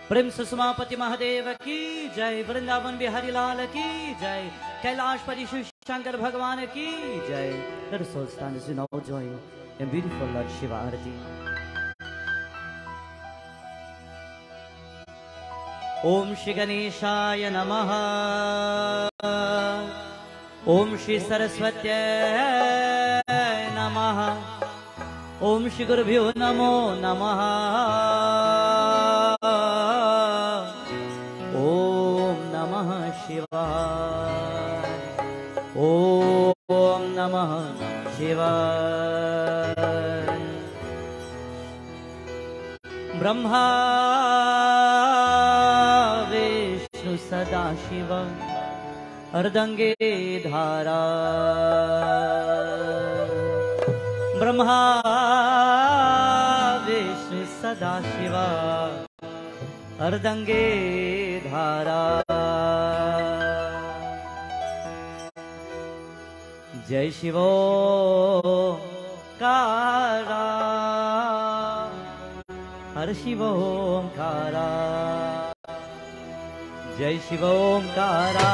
प्रेम सुषमापति महादेव की जय, वृंदावन बिहारी लाल की जय, कैलाशपति शिव शंकर भगवान की जय। Let us all stand as we now join in beautiful Lord Shiva Arati. Om Shri Ganeshaya Namaha, Om Shri Saraswatyai Namaha, Om Shri Gurubhyo Namo Namaha, Om Namah Shivaya, Om Namah Shivaya। Brahma Vishnu Sadashiva Ardange Dhara, Brahma Vishnu Sadashiva Ardange Dhara। जय शिवो कारा, हर शिवो कारा, जय शिवो कारा,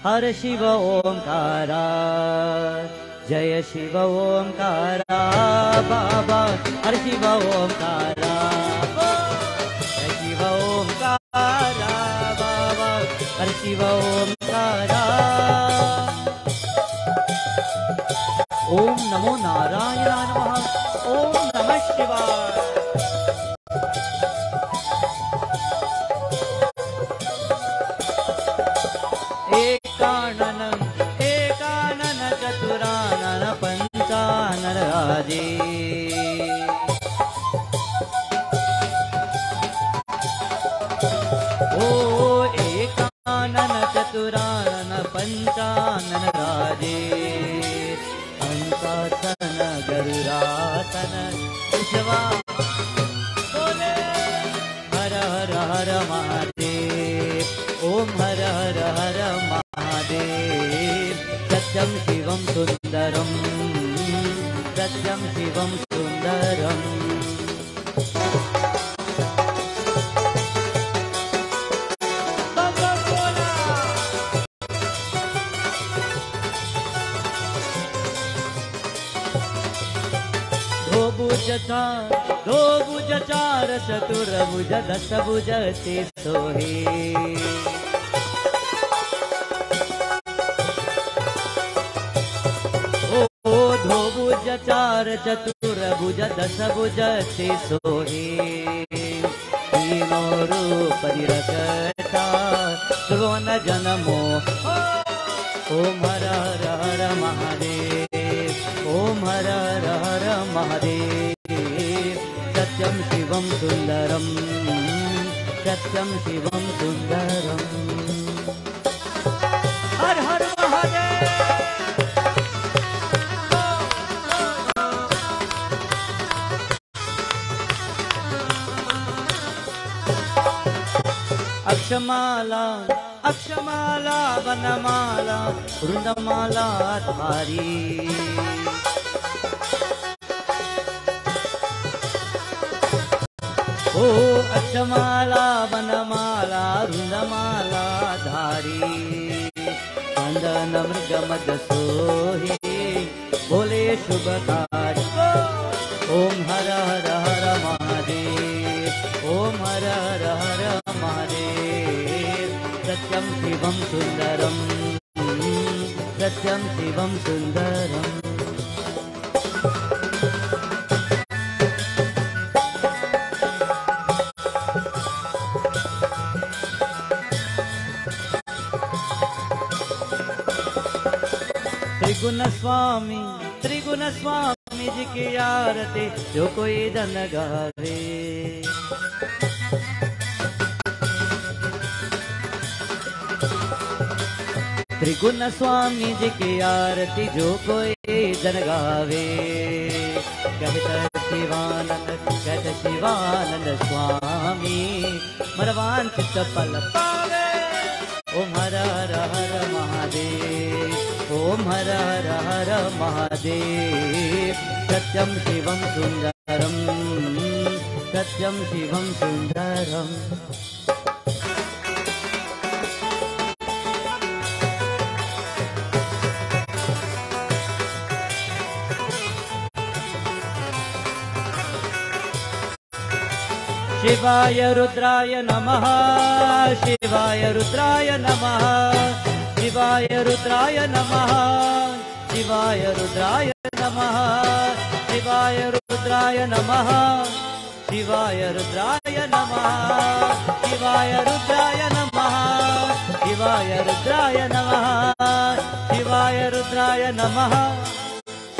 हर शिवो कारा, जय शिवो कारा बाबा, हर शिवो कारा, जय शिवो कारा बाबा, हर शिवो कारा। ओम नमो नारायणाय नमः, ओम नमः शिवाय। एकानन एकानन चतुरानन पंचानन राजे, ओ एकानन चतुरानन पंचानन राजे, पंचासन गरुरासन विश्वा बोले हर हर हर महादेव, ओम हर हर हर महादेव। सत्यम शिवम सुंदरम, सत्यम शिवम सुंदरम। दो भुज चार चतुर्भुज दश भुज ते सोहे, ओ दो भुज चार चतुर्भुज दश भुज ते सोहे, तीनों रूप निरकटा सुवन जनमो। ओम हर हर हर महादेव, ओम हर हर हर महादेव। सत्यम शिवम सुंदरम, सत्यम शिवम सुंदरम। हर हर महादेव। अक्षमाला अक्षमाला वनमाला वृंदमाला धारी, ओ अक्षमाला वनमाला वृंदमाला धारी, चंदन मृग मद सोहे बोले शुभकारी। ओम हर हर हर महादेव, ओम हर हर हर महादेव। सत्यम शिवम सुंदरम, सत्यम शिवम सुंदरम। त्रिगुण स्वामी जी की आरती जो कोई धन गावे, त्रिगुण स्वामी जी की आरती जो कोई जन गावे। कहत शिवानंद कहत शिवानंद स्वामी मरवान चित्त पल पावे। ओम हर हर हर महादेव, ओम हर हर हर महादेव। सत्यम शिवम सुंदरम, सत्यं शिवं सुन्दरम् शिवाय रुद्राय नमः शिवाय रुद्राय नमः शिवाय रुद्राय नमः शिवाय रुद्राय नमः शिवाय रुद्राय नमः शिवाय रुद्राय नमः शिवाय रुद्राय नमः शिवाय रुद्राय नमः शिवाय रुद्राय नमः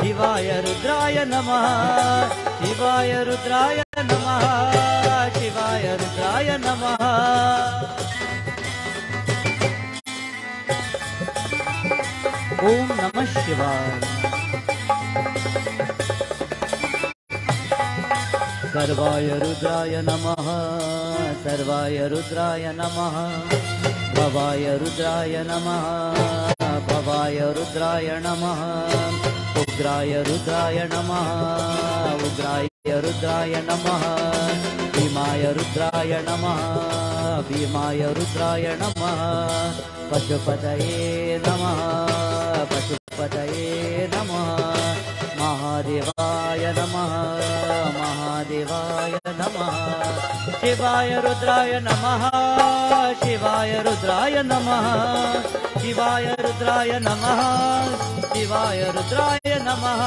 शिवाय रुद्राय नमः शिवाय रुद्राय नमः शिवाय रुद्राय नमः ओम नमः शिवाय सर्वाय रुद्राय नमः सर्वाय रुद्राय नमः भवाय रुद्राय नमः भवाय रुद्राय नमः उग्राय रुद्राय नमः उग्राय रुद्राय नमः भीमाय रुद्राय नमः भीमाय रुद्राय नमः पशुपतये नमः पशुपतये नमः महादेवाय नमः महादेवाय नमः शिवाय रुद्राय नमः शिवाय रुद्राय नमः शिवाय रुद्राय नमः शिवाय रुद्राय नमः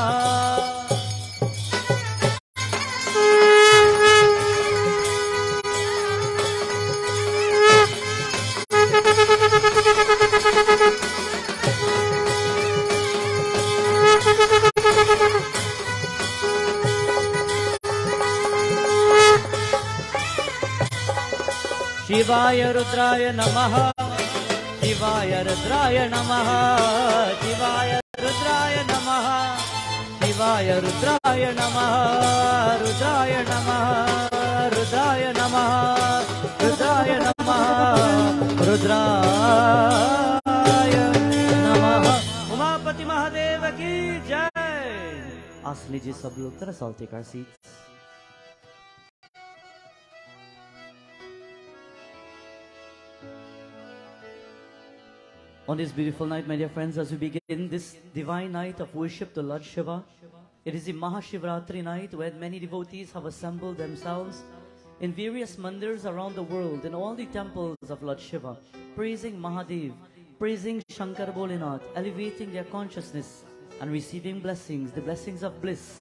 शिवाय रुद्राय नमः शिवाय रुद्राय नमः शिवाय रुद्राय नमः शिवाय रुद्राय नमः रुद्राय नमः रुद्राय नमः रुद्राय नमः रुद्राय नमः उमापति महादेव की जय। आसन लीजिए सब लोग, तरह all take our seats. On this beautiful night, my dear friends, as we begin this divine night of worship to Lord Shiva, it is the Maha Shivratri night where many devotees have assembled themselves in various mandirs around the world, in all the temples of Lord Shiva, praising Mahadev, praising Shankar Bholinath, elevating their consciousness and receiving blessings, the blessings of bliss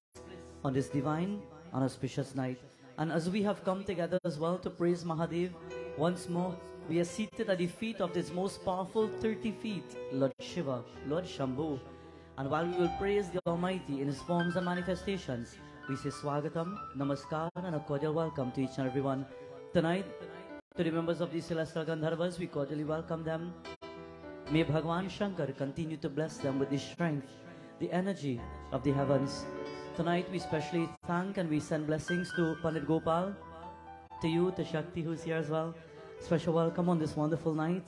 on this divine and auspicious night. And as we have come together as well to praise Mahadev, once more, we are seated at the feet of this most powerful 30 feet, Lord Shiva, Lord Shambhu. And while we will praise the Almighty in His forms and manifestations, we say Swagatam, Namaskar and a cordial welcome to each and everyone. Tonight, to the members of the celestial Gandarvas, we cordially welcome them. May Bhagwan Shankar continue to bless them with the strength, the energy of the heavens. Tonight, we specially thank and we send blessings to Pandit Gopal, to you, to Shakti who's here as well. Special welcome on this wonderful night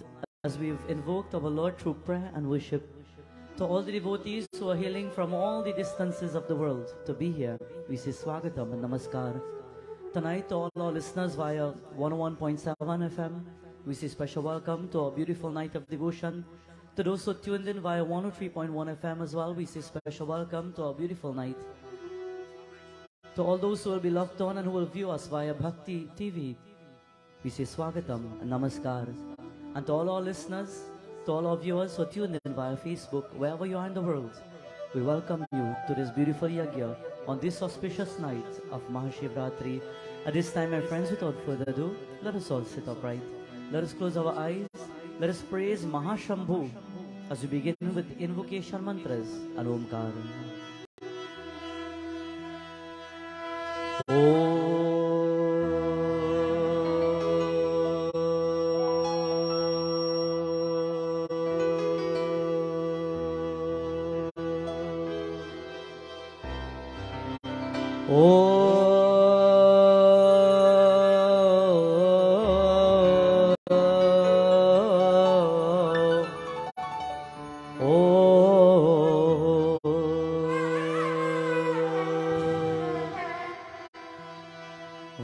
as we've invoked our Lord through prayer and worship. To all the devotees who are hailing from all the distances of the world to be here, we say Swagatam and Namaskar. Tonight to all our listeners via 101.7 FM, we say special welcome to our beautiful night of devotion. To those who tuned in via 103.1 FM as well, we say special welcome to our beautiful night. To all those who will be locked on and who will view us via Bhakti TV, we say Swagatam and Namaskar. And to all our listeners, to all our viewers who are tuned in via Facebook, wherever you are in the world, we welcome you to this beautiful Yagna on this auspicious night of Maha Shivratri. At this time, my friends, without further ado, let us all sit upright. Let us close our eyes. Let us praise Maha Shambhu as we begin with invocation mantras and Omkar.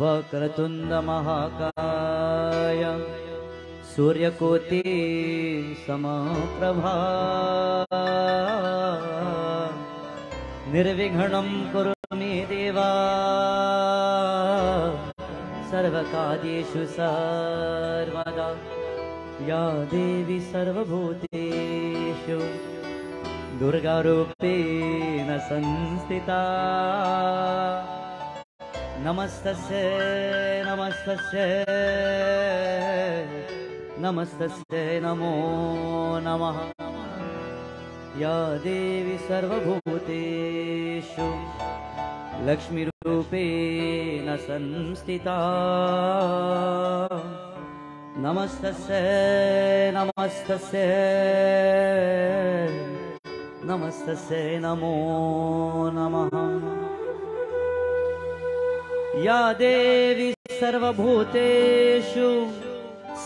Vakratunda महाकाय सूर्यकोटि समप्रभा निर्विघ्नं कुरु मे देवा सर्वकार्येषु सर्वदा या देवी सर्वभूतेषु दुर्गारूपेण संस्थिता नमस्तस्यै नमस्तस्यै नमस्तस्यै नमो नमः या देवी सर्वभूतेषु लक्ष्मीरूपेण संस्थिता नमस्तस्यै नमस्तस्यै नमस्तस्यै नमो नमः या देवी सर्वभूतेषु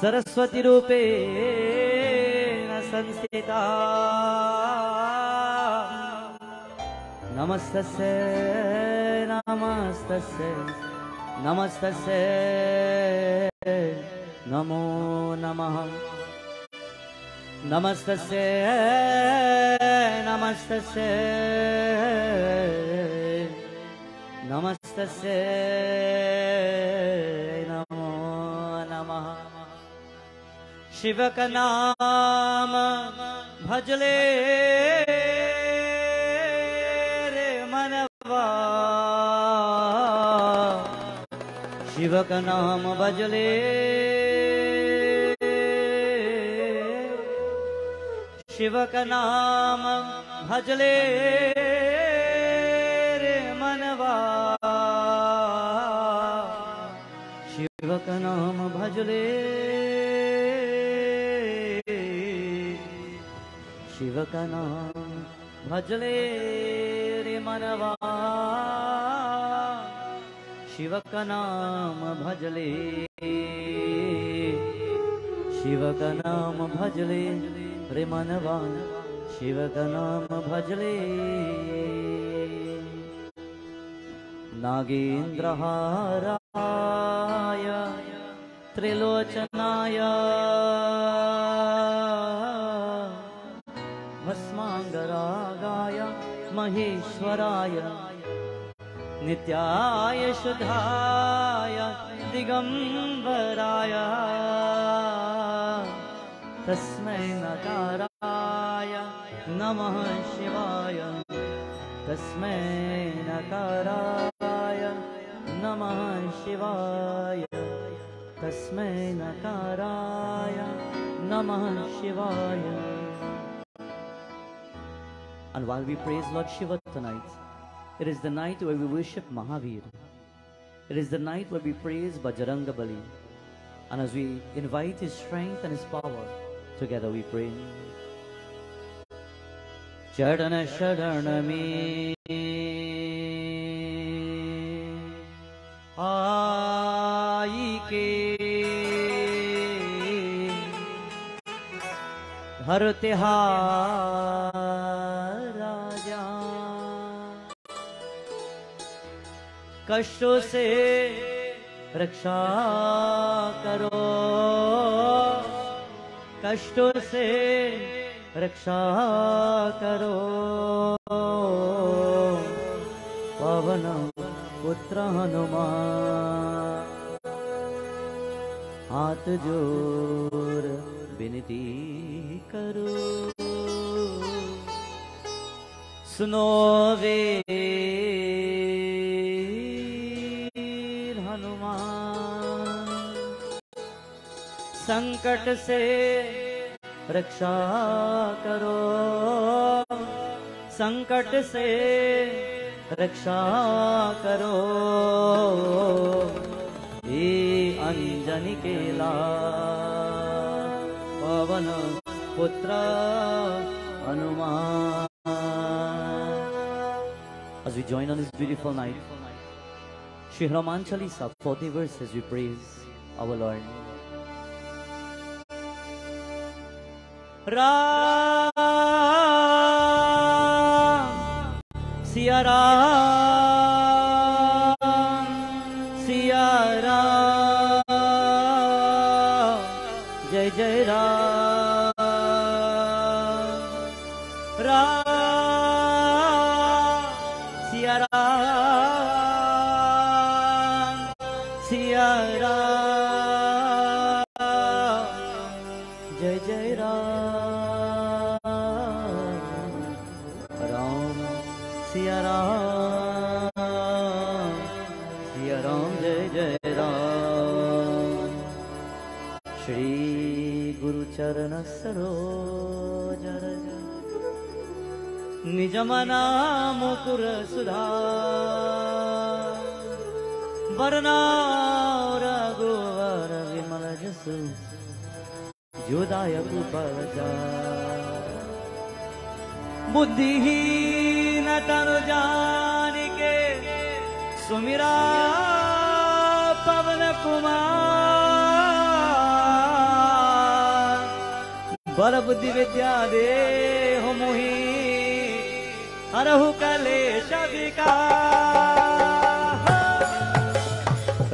सरस्वती रूपेण संस्थिता नमस्तस्यै नमस्तस्यै नमस्तस्यै नमो नमः नमस्तस्यै नमस्तस्यै नमस्तस्यै नमो नमः शिव का नाम भजले रे मनवा शिव का नाम भजले शिव का नाम भजले रे मनवा शिव का नाम भजले शिव का नाम भजले रे मनवा शिव का नाम भजले शिव का नाम भजले रे मनवा शिव का नाम भजले नागेन्द्रहाराय त्रिलोचनाय भस्मांगरागाय महेश्वराय नित्याय शुद्धाय दिगंबराय तस्मै नकाराय नमः शिवाय तस्मै नकाराय नमः शिवाय तस्मै नकाराय नमः शिवाय. And while we praise Lord Shiva tonight, it is the night where we worship Mahavir. It is the night where we praise Bajrangabali. And as we invite His strength and His power, together we pray. Charana Sharanami Aike Bharate Raja कष्टों से रक्षा करो कष्टों से रक्षा करो पवन पुत्र हनुमान हाथ जोड़ विनती करो सुनो वे संकट से रक्षा करो संकट से रक्षा करो ये अंजनी के लाल पवन पुत्र Hanuman. As we join on this beautiful night, Shri Hanuman Chalisa, 40 verses, we praise our Lord. Ram Siya Ram Siya Siya Ram Siya Ram जय जय राम राम सिया राम जय जय राम। श्री गुरु चरण सरोज रज निज मना मुकुर सुधा वरना रघुवर विमल जसु जोदायक परजा बुद्धिहीन तनु जानिके सुमिरा पवन कुमार बल बुद्धि विद्या दे हो मोहि हरहु कलेश विकार।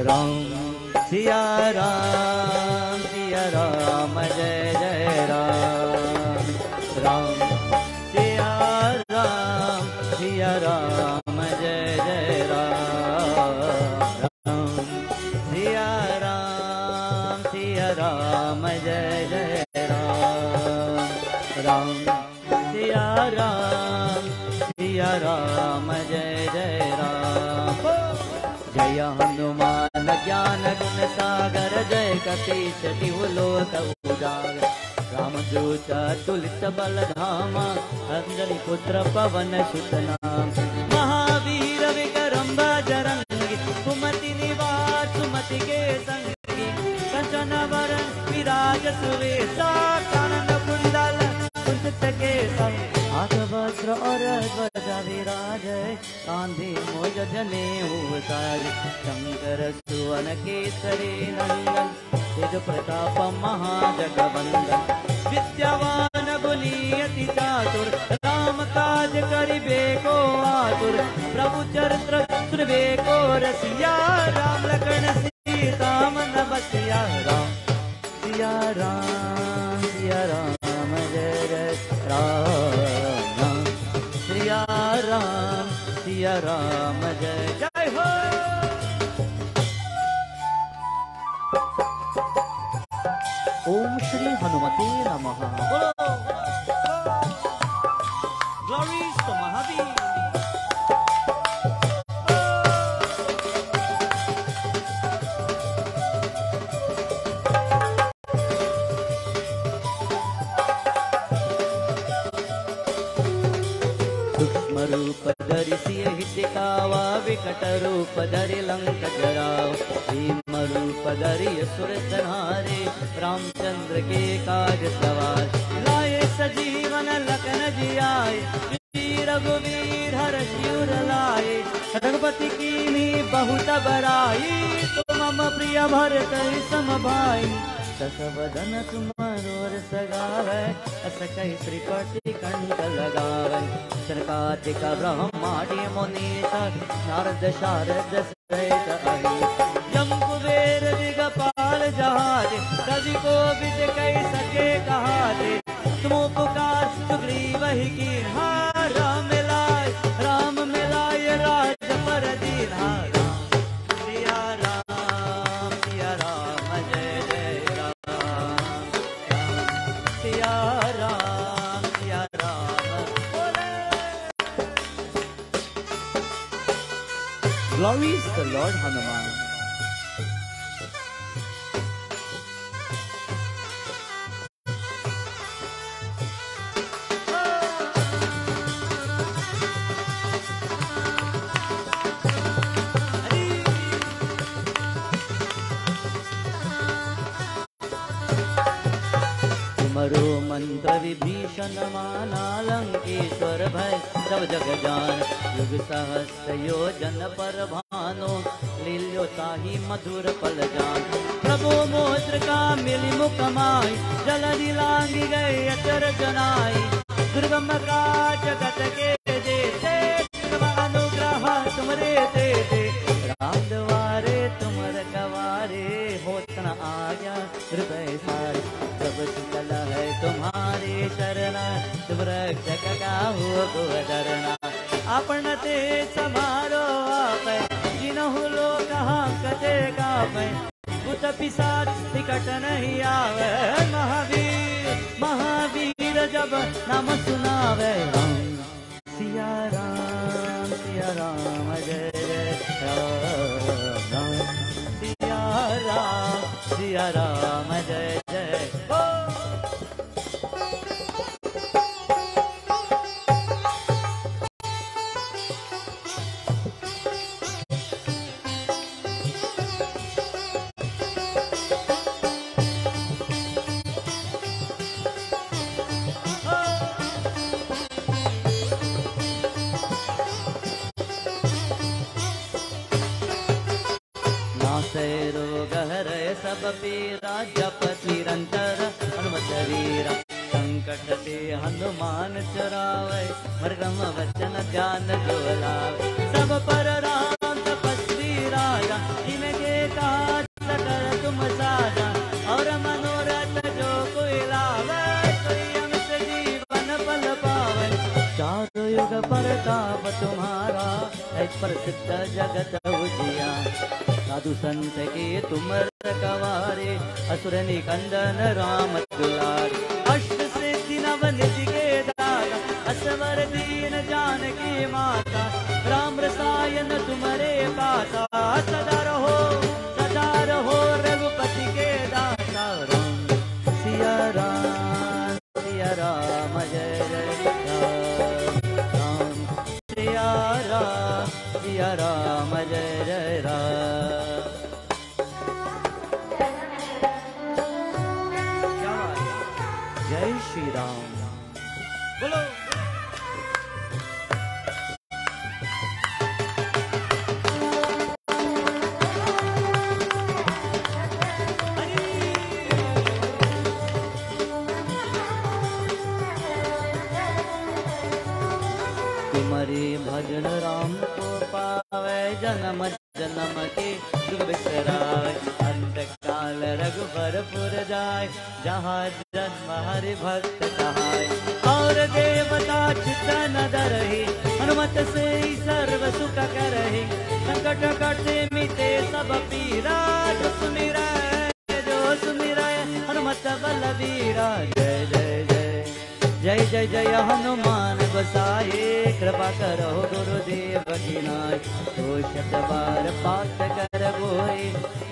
राम सिया राम जय जय राम राम सिया राम जय जय राम राम सिया राम जय जय राम राम सिया राम जय जय राम। जय हनुमान ज्ञान गुण सागर जय कपीश तिहु लोक उजागर रामदूत अतुलित बल धामा अंजनी पुत्र पवन सुत नाम महावीर विक्रम बजरंगी कुमति निवार सुमति के संगी कंचन वरण विराज सुवेशा कानन कुंडल कुंचित के संग हाथ वज्र और ध्वजा विराज कांधे मोज जनेऊ साज शंकर सुवन केसरी नंदन तेज प्रताप महाजगवंदन विद्यावान गुणी अति चातुर राम काज करिबे को आतुर प्रभु चरित्र सुनबे को रसिया राम लखन सीता मन बसिया राम सिया राम जय जय राम सिया राम जय जय हो। ओम श्री हनुमते नमः। Glories to Mahavir. सूक्ष्म रूप धरि सिय हितिकावा विकट रूप धरि लंक जराव भीम रूप धरि असुर संहारे रामचंद्र के काज सवार लाए सजीवन लखन जियाए वीर रघुवीर हर्षि उर लाए रघुपति कीन्ही बहुत बड़ाई तुम मम प्रिय भरत सम भाई ससवदन तुमरोर सगावै अस कहि श्रीपति कंठ लगावै सनकादिक ब्रह्मादि मुनीश नारद शारद सहित अहिस यम कुबेर दिगपाल जहाज कवि को विद कहि सके कहाते तुम पुकार सुग्रीव ही कीन्हा राम मिलाय राज पर दीन्हा सिया राम जय जय Ram Siya Ram Glory is the Lord Hanuman. तुमरो मंत्र विभीषण माना लंकेश्वर भय सब जग जान युग सहस्र योजन पर भानो लील्यो ताहि मधुर पल जान प्रभु मोत्र का मिली मुकमाई जल दिलांगी गए अचर जनाई दुर्गम काज जगत के जेते अनुग्रह तुमरे तेते राम द्वारे तुमर गवारे होत न आज्ञा हृदय सारे सब शीतल है तुम्हारे शरण तुम रक्षक काहू भोगो धरना आपण ते समारो आपै जिनहु लोक हाकते गावै भूत पिशाच निकट नहीं आवे महावीर महावीर जब नाम सुनावे सिया राम जय जय राम सिया राम जय जय रोग हरे सब पीरा जपत निरंतर हनुमत वीरा संकट ते हनुमान चरावे मरगम वचन ध्यान जो लावे सब पर राम तपस्वी राजा इनके काज कर तुम साजा और मनोरथ जो कोई लावे कोई अंश जीवन पल पावे चारों युग परताप तुम्हारा एक प्रसिद्ध जगत उजिया साधु संत के तुम रखवारे असुर निकंदन राम दुलारे अष्ट सिद्धि नव निधि के दाता असवर दीन जानकी माता राम रसायन तुम्हारे पासा सदा रहो रघुपति के दाता राम सिया राम जय जय राम सिया राम जय जय राम जय श्री राम बोलो तुम्हारी भजन राम को पावे जन्म जन्म के दुख बिसरावे अंत काल रघुबरपुर जाय जहाँ जन्म हरि भक्त कहाय और देवता चित्त न डरहि हनुमत से ही सर्व सुख करहि संकट कटे मिटे सब पीरा जो सुमिरै हनुमत बलवीरा जय जय जय जय जय जय हनुमान गोसाई कृपा करो गुरुदेव की नाय तो शत बार पाठ कर गोई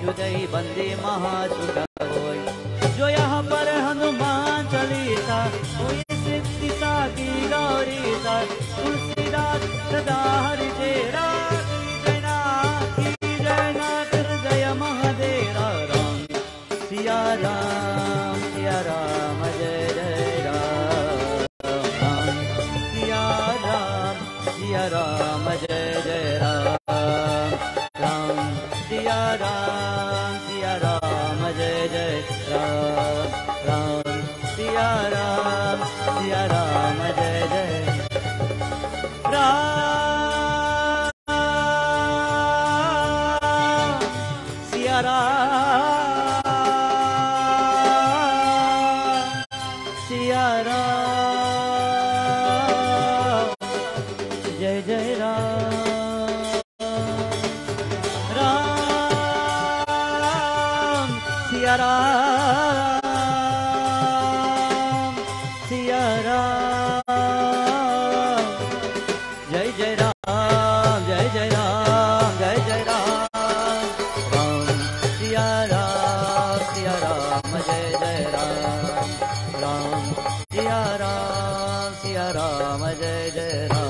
युदई बंदे महासुख होई जो यहाँ पर हनुमान चालीसा कोई सिद्धि साकी गौरीसा तुलसीदास सदा हरि तेरा जयनाथ हृदय महादेरा राम सिया राम जय जय राम सिया राम जय जय राम सिया राम जय जय राम सिया राम जय जय राम सिया राम जय जय राम सिया राम जय जय राम जय जय राम जय जय राम सिया राम जय जय राम सिया राम जय जय राम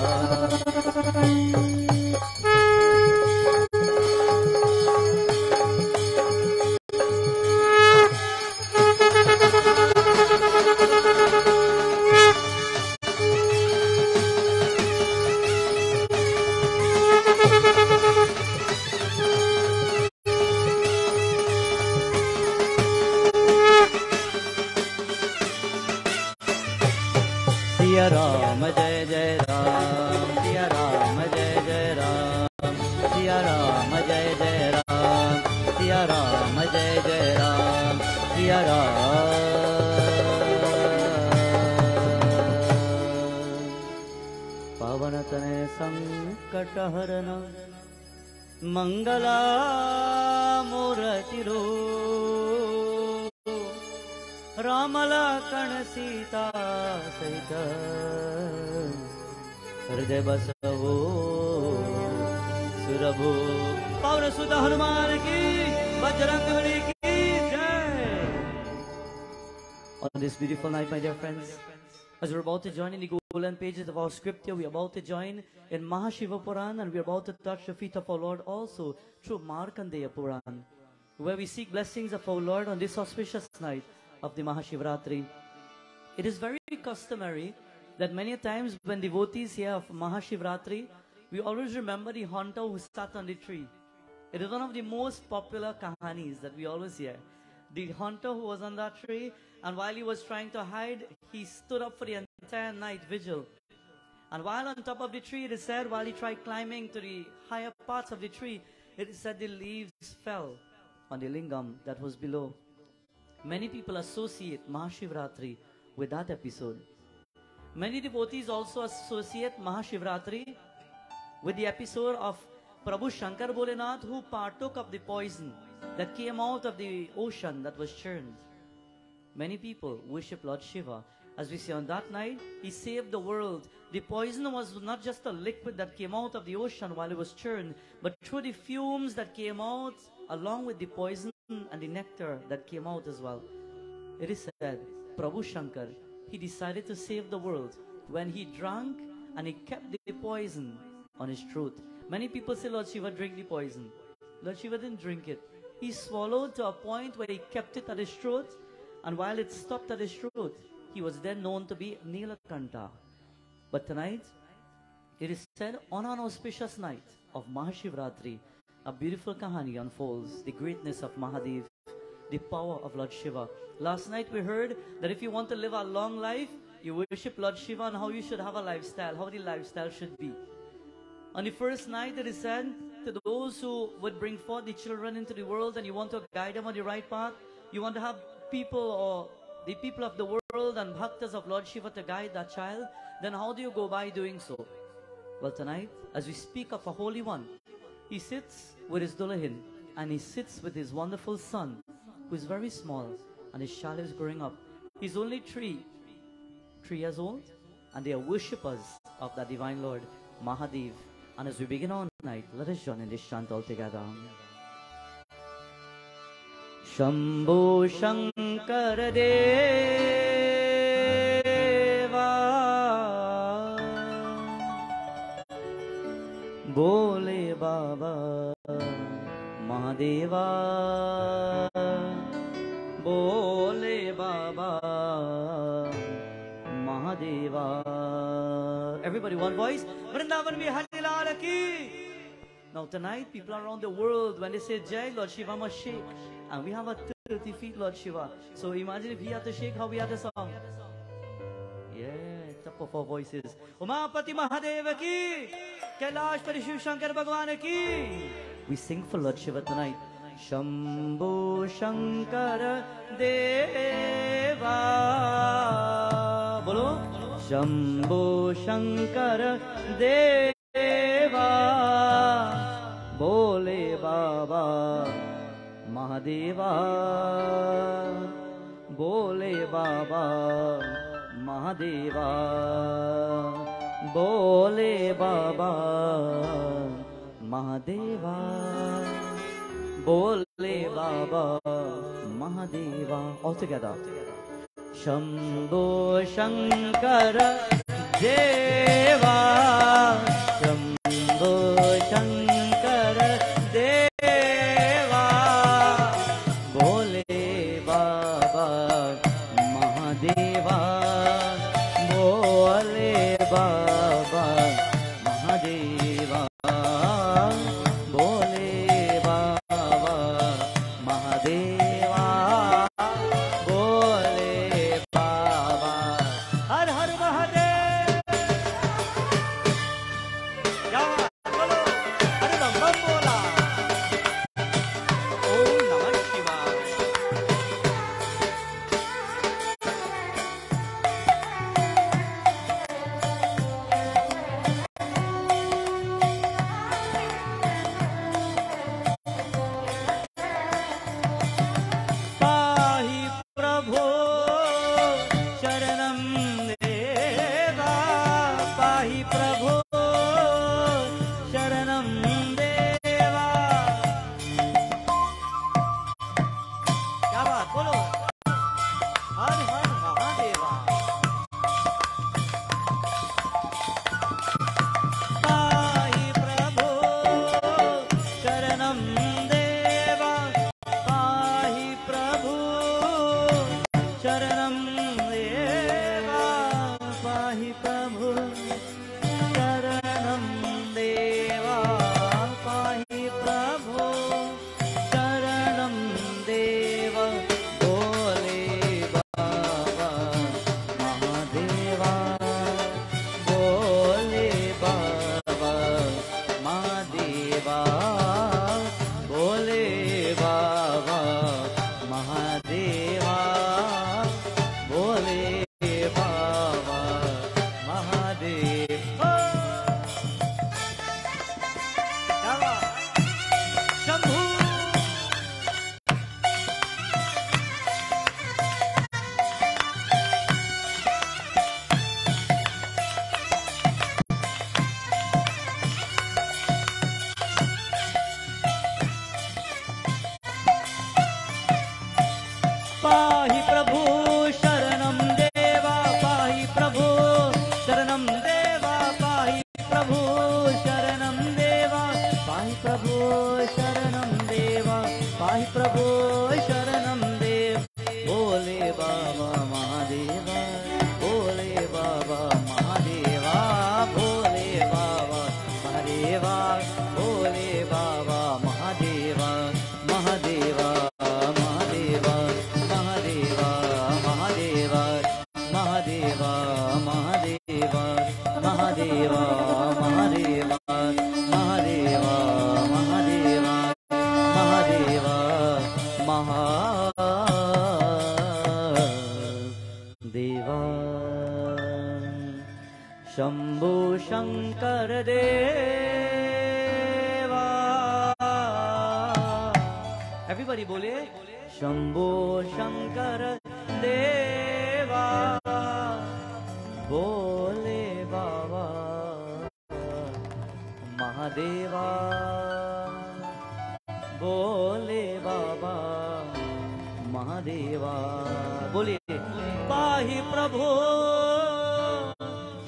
सिया राम जय जय राम सिया राम जय पावनतने संकटहरण मंगला मूर्तिरो राम लखन सीता सहित हृदय बसवो सुरभो पवन सुत हनुमान की बजरंगबली की जय. On this beautiful night, my dear friends, as we're about to join in the golden pages of our scripture, we are about to join in Maha Shiva Puran, and we are about to touch the feet of our Lord also through Markandeya Puran, where we seek blessings of our Lord on this auspicious night of the Maha Shivratri. It is very customary that many times when devotees hear of Maha Shivratri, we always remember the hunter who sat on the tree. It is one of the most popular kahanis that we always hear. The hunter who was on that tree, and while he was trying to hide, he stood up for the entire night vigil. And while on top of the tree, it is said, while he tried climbing to the higher parts of the tree, it is said the leaves fell on the lingam that was below. Many people associate Mahashivratri with that episode. Many devotees also associate Mahashivratri with the episode of Prabhu Shankar Bholenath, who partook of the poison that came out of the ocean that was churned. Many people worship Lord Shiva. As we see on that night, he saved the world. The poison was not just a liquid that came out of the ocean while it was churned, but through the fumes that came out, along with the poison and the nectar that came out as well. It is said, Prabhu Shankar, he decided to save the world when he drank and he kept the poison on his throat. Many people say Lord Shiva drank the poison. Lord Shiva didn't drink it. He swallowed to a point where he kept it at his throat, and while it stopped at his throat, he was then known to be Nilakanta. But tonight, it is said on an auspicious night of Mahashivratri, a beautiful kahani unfolds, the greatness of Mahadev, the power of Lord Shiva. Last night we heard that if you want to live a long life, you worship Lord Shiva, and how you should have a lifestyle, how the lifestyle should be. On the first night, it is said to those who would bring forth the children into the world and you want to guide them on the right path, you want to have people or the people of the world and bhaktas of Lord Shiva to guide that child, then how do you go by doing so? Well, tonight, as we speak of a holy one, he sits with his dulahin and he sits with his wonderful son, who is very small, and his child is growing up. He's only 3 years old, and they are worshippers of the divine Lord, Mahadev. And as we begin our night, let us join in this chant all together. Shambho Shankar Deva Bole Baba Mahadeva Bole Baba Mahadeva. Everybody, one voice. Vrindavan Bihari Lal ki. Now tonight, people around the world, when they say Jai, Lord Shiva must shake. And we have a 30 feet Lord Shiva. So imagine if he had to shake, how we had the song. Yeah, top of our voices. Umapati Mahadeva ki. Kailash Pari Shiv Shankar Bhagwan ki. We sing for Lord Shiva tonight. Shambho Shankar Deva. Bolo. Shambho Shankar Deva Bole Baba Mahadeva Bole Baba Mahadeva Bole Baba Mahadeva Bole Baba Mahadeva. All together. Shambho Shankar Deva Shambho Shankar Deva Bole Baba Mahadeva Bole Baba Mahadeva Bole Baba Mahadeva. Shankar Deva. Everybody bole Shambho Shankar Deva. Bole Baba Mahadeva. Bole Baba Mahadeva. Bole Pahi Prabhu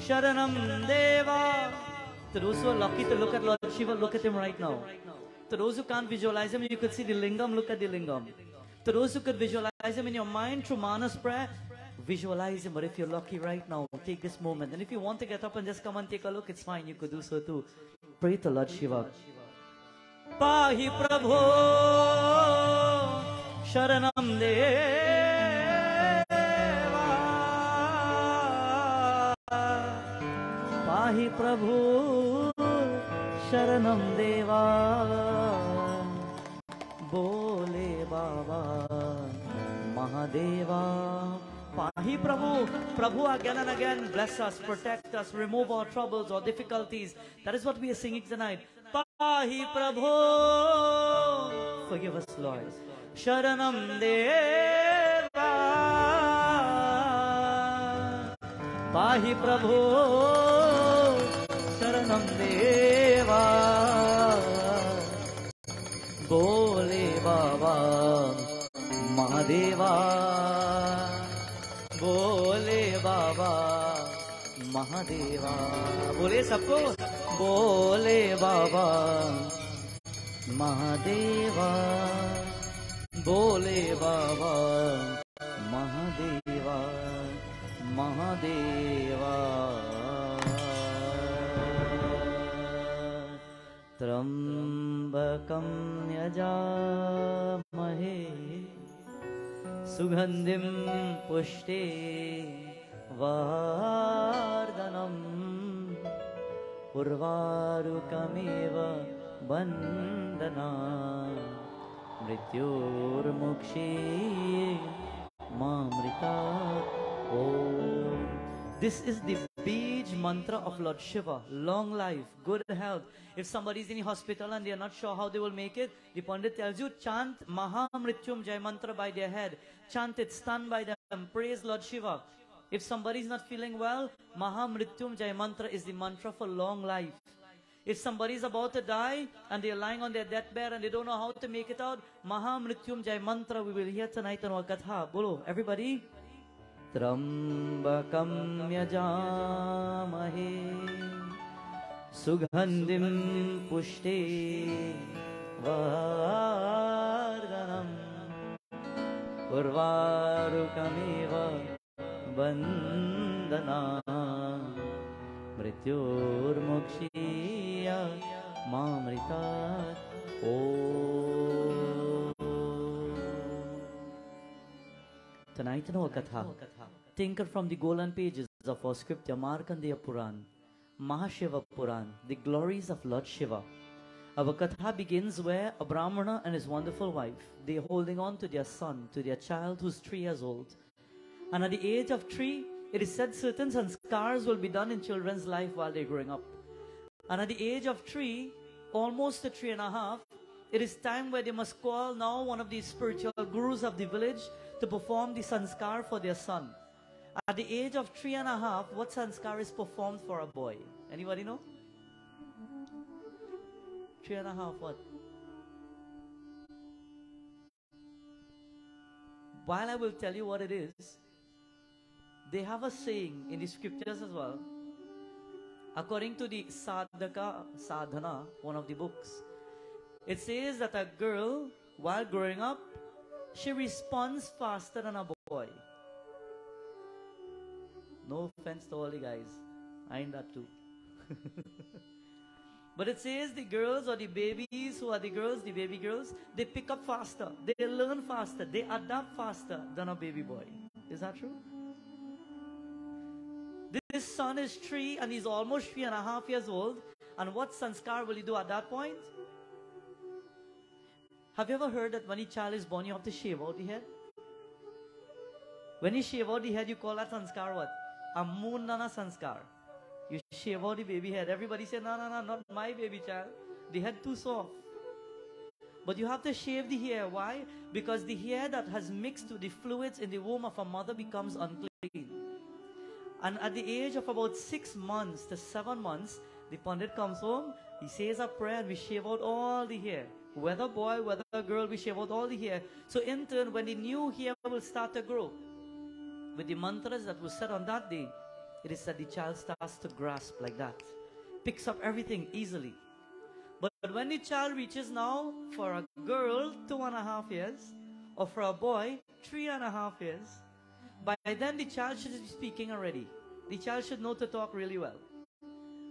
Sharanam Deva. To those who are lucky to look at Lord Shiva, look at him right now. To those who can't visualize him, you could see the lingam, look at the lingam. To those who could visualize him in your mind through Manas prayer, visualize him. But if you're lucky right now, take this moment. And if you want to get up and just come and take a look, it's fine, you could do so too. Pray to Lord Shiva. Pahi Prabhu Sharanam Deva. Pahi Prabhu Sharanam Deva. Bole Baba Mahadeva. Pahi Prabhu. Prabhu again and again bless us, protect us, remove our troubles or difficulties. That is what we are singing tonight. Pahi Prabhu. Forgive us, Lord. Sharanam Deva. Pahi Prabhu Sharanam Deva. Bole Baba Mahadeva. Bole Baba Mahadeva. Bole sabko. Bole Baba Mahadeva. Bole Baba Mahadeva. Mahadeva. Trambakam yajamahe sugandhim pushte vardhanam urvarukameva bandhana mrityormukshi mamrita. Om. This is the Bij mantra of Lord Shiva. Long life, good health. If somebody is in the hospital and they are not sure how they will make it, the Pundit tells you, chant Maha Mrityum Jai mantra by their head. Chant it, stand by them, praise Lord Shiva. If somebody is not feeling well, Maha Mrityum Jai mantra is the mantra for long life. If somebody is about to die and they are lying on their deathbed and they don't know how to make it out, Maha Mrityum Jai mantra we will hear tonight in our Katha. Bolo, everybody. Trambakam yajamahe sugandhim pushte vardhanam urvarukameva bandhana mrityormukshiya mamritat. Om. Tonight in our Katha, tinker from the golden pages of our scripture, Markandeya Puran, Mahashiva Puran, the glories of Lord Shiva. Our Katha begins where a Brahmana and his wonderful wife, they are holding on to their son, to their child who's 3 years old. And at the age of 3, it is said certain sanskars will be done in children's life while they're growing up. And at the age of 3, almost to 3.5, it is time where they must call now one of the spiritual gurus of the village to perform the sanskar for their son. At the age of 3.5, what sanskar is performed for a boy? Anybody know? 3.5 what? While I will tell you what it is, they have a saying in the scriptures as well. According to the Sadhana, one of the books, it says that a girl, while growing up, she responds faster than a boy. No offense to all the guys. I ain't that too. But it says the girls or the babies who are the girls, the baby girls, they pick up faster. They learn faster. They adapt faster than a baby boy. Is that true? This son is 3 and he's almost 3.5 years old. And what sanskar will he do at that point? Have you ever heard that when a child is born, you have to shave out the head? When you shave out the head, you call that sanskar what? A Mundana sanskar. You shave out the baby head. Everybody said, no, no, no, not my baby child. The head too soft. But you have to shave the hair. Why? Because the hair that has mixed with the fluids in the womb of a mother becomes unclean. And at the age of about 6 months to 7 months, the Pundit comes home, he says a prayer, and we shave out all the hair. Whether boy, whether girl, we shave out all the hair. So in turn, when the new hair will start to grow, with the mantras that were said on that day, it is that the child starts to grasp like that. Picks up everything easily. But when the child reaches now, for a girl, 2.5 years, or for a boy, 3.5 years, by then the child should be speaking already. The child should know to talk really well.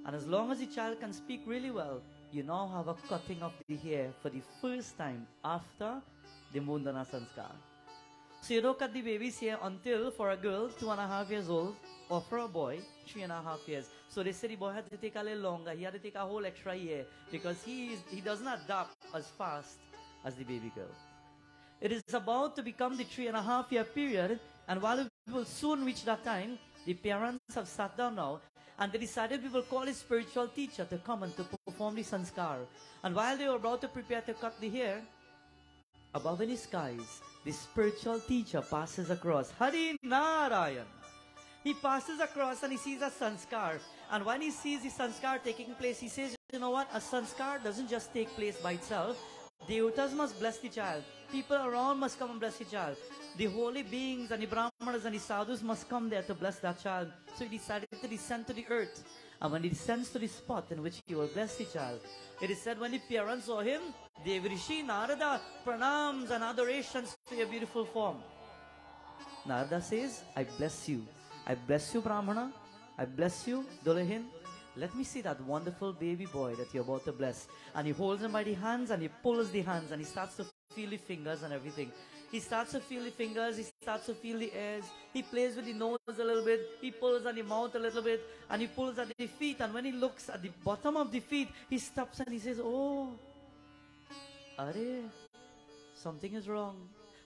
And as long as the child can speak really well, you now have a cutting of the hair for the first time after the Mundana Sanskar. So you don't cut the baby's hair until, for a girl, 2.5 years old, or for a boy, 3.5 years. So they said the boy had to take a little longer. He had to take a whole extra year because he doesn't adapt as fast as the baby girl. It is about to become the 3.5-year period, and while we will soon reach that time, the parents have sat down now and they decided we will call a spiritual teacher to come and to perform the sanskar. And while they were about to prepare to cut the hair, above in the skies, the spiritual teacher passes across. Hari Narayan. He passes across and he sees a sanskar. And when he sees the sanskar taking place, he says, you know what? A sanskar doesn't just take place by itself. The Devatas must bless the child. People around must come and bless the child. The holy beings and the brahmanas and the sadhus must come there to bless that child. So he decided to descend to the earth. And when he descends to the spot in which he will bless the child, it is said when the parents saw him, Devrishi Narada pranams and adorations to your beautiful form. Narada says, I bless you. I bless you, Brahmana. I bless you, Dolahin. Let me see that wonderful baby boy that you're about to bless. And he holds him by the hands and he pulls the hands and he starts to feel the fingers and everything. He starts to feel the fingers, he starts to feel the ears. He plays with the nose a little bit. He pulls on the mouth a little bit. And he pulls at the feet. And when he looks at the bottom of the feet, he stops and he says, oh, Are, something is wrong.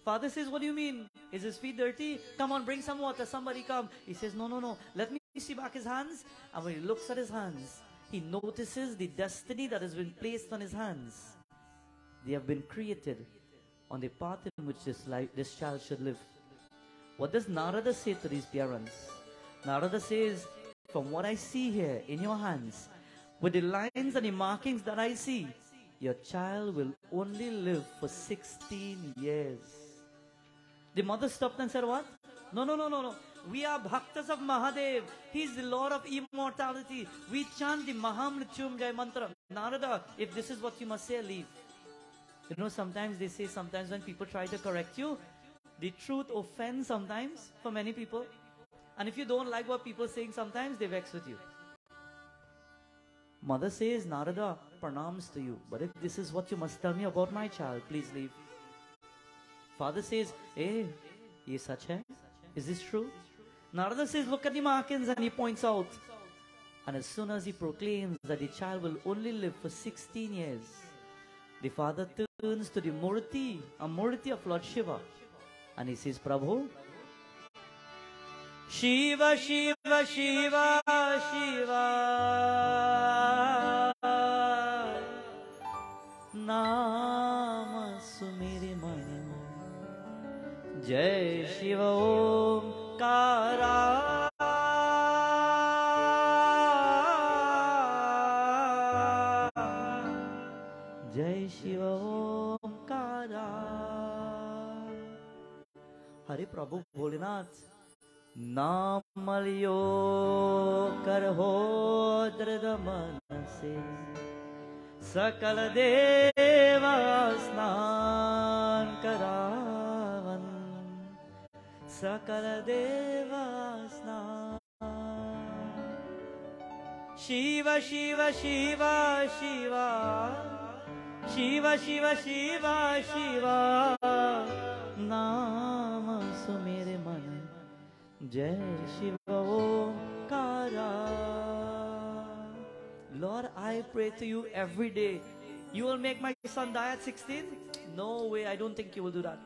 Father says, what do you mean? Is his feet dirty? Come on, bring some water. Somebody come. He says, no, no, no. Let me see back his hands. And when he looks at his hands, he notices the destiny that has been placed on his hands. They have been created on the path in which this child should live. What does Narada say to these parents? Narada says, from what I see here in your hands, with the lines and the markings that I see, your child will only live for 16 years. The mother stopped and said, what? No, no, no, no, no. We are bhaktas of Mahadev. He is the Lord of immortality. We chant the Maha Mrityunjay mantra. Narada, if this is what you must say, leave. You know, sometimes they say, sometimes when people try to correct you, the truth offends sometimes for many people. And if you don't like what people are saying, sometimes they vex with you. Mother says, Narada, pranams to you. But if this is what you must tell me about my child, please leave. Father says, hey, ye such hai? Is this true? Narada says, look at the markings, and he points out. And as soon as he proclaims that the child will only live for 16 years, the father turns to the Murti, a Murti of Lord Shiva. And he says, Prabhu, Shiva, Shiva, Shiva, Shiva, Nama Sumiri Mani, Jai Shiva Om Kara, Jai Shiva Om Kara. Hare Prabhu Bholinath. Namalyo karho dradamanase Sakala deva snan karavan Sakala deva snan Shiva Shiva Shiva Shiva Shiva Shiva Shiva Shiva Nama sumere mana Jai Shiva Om Kara. Lord, I pray to you every day. You will make my son die at 16? No way, I don't think you will do that.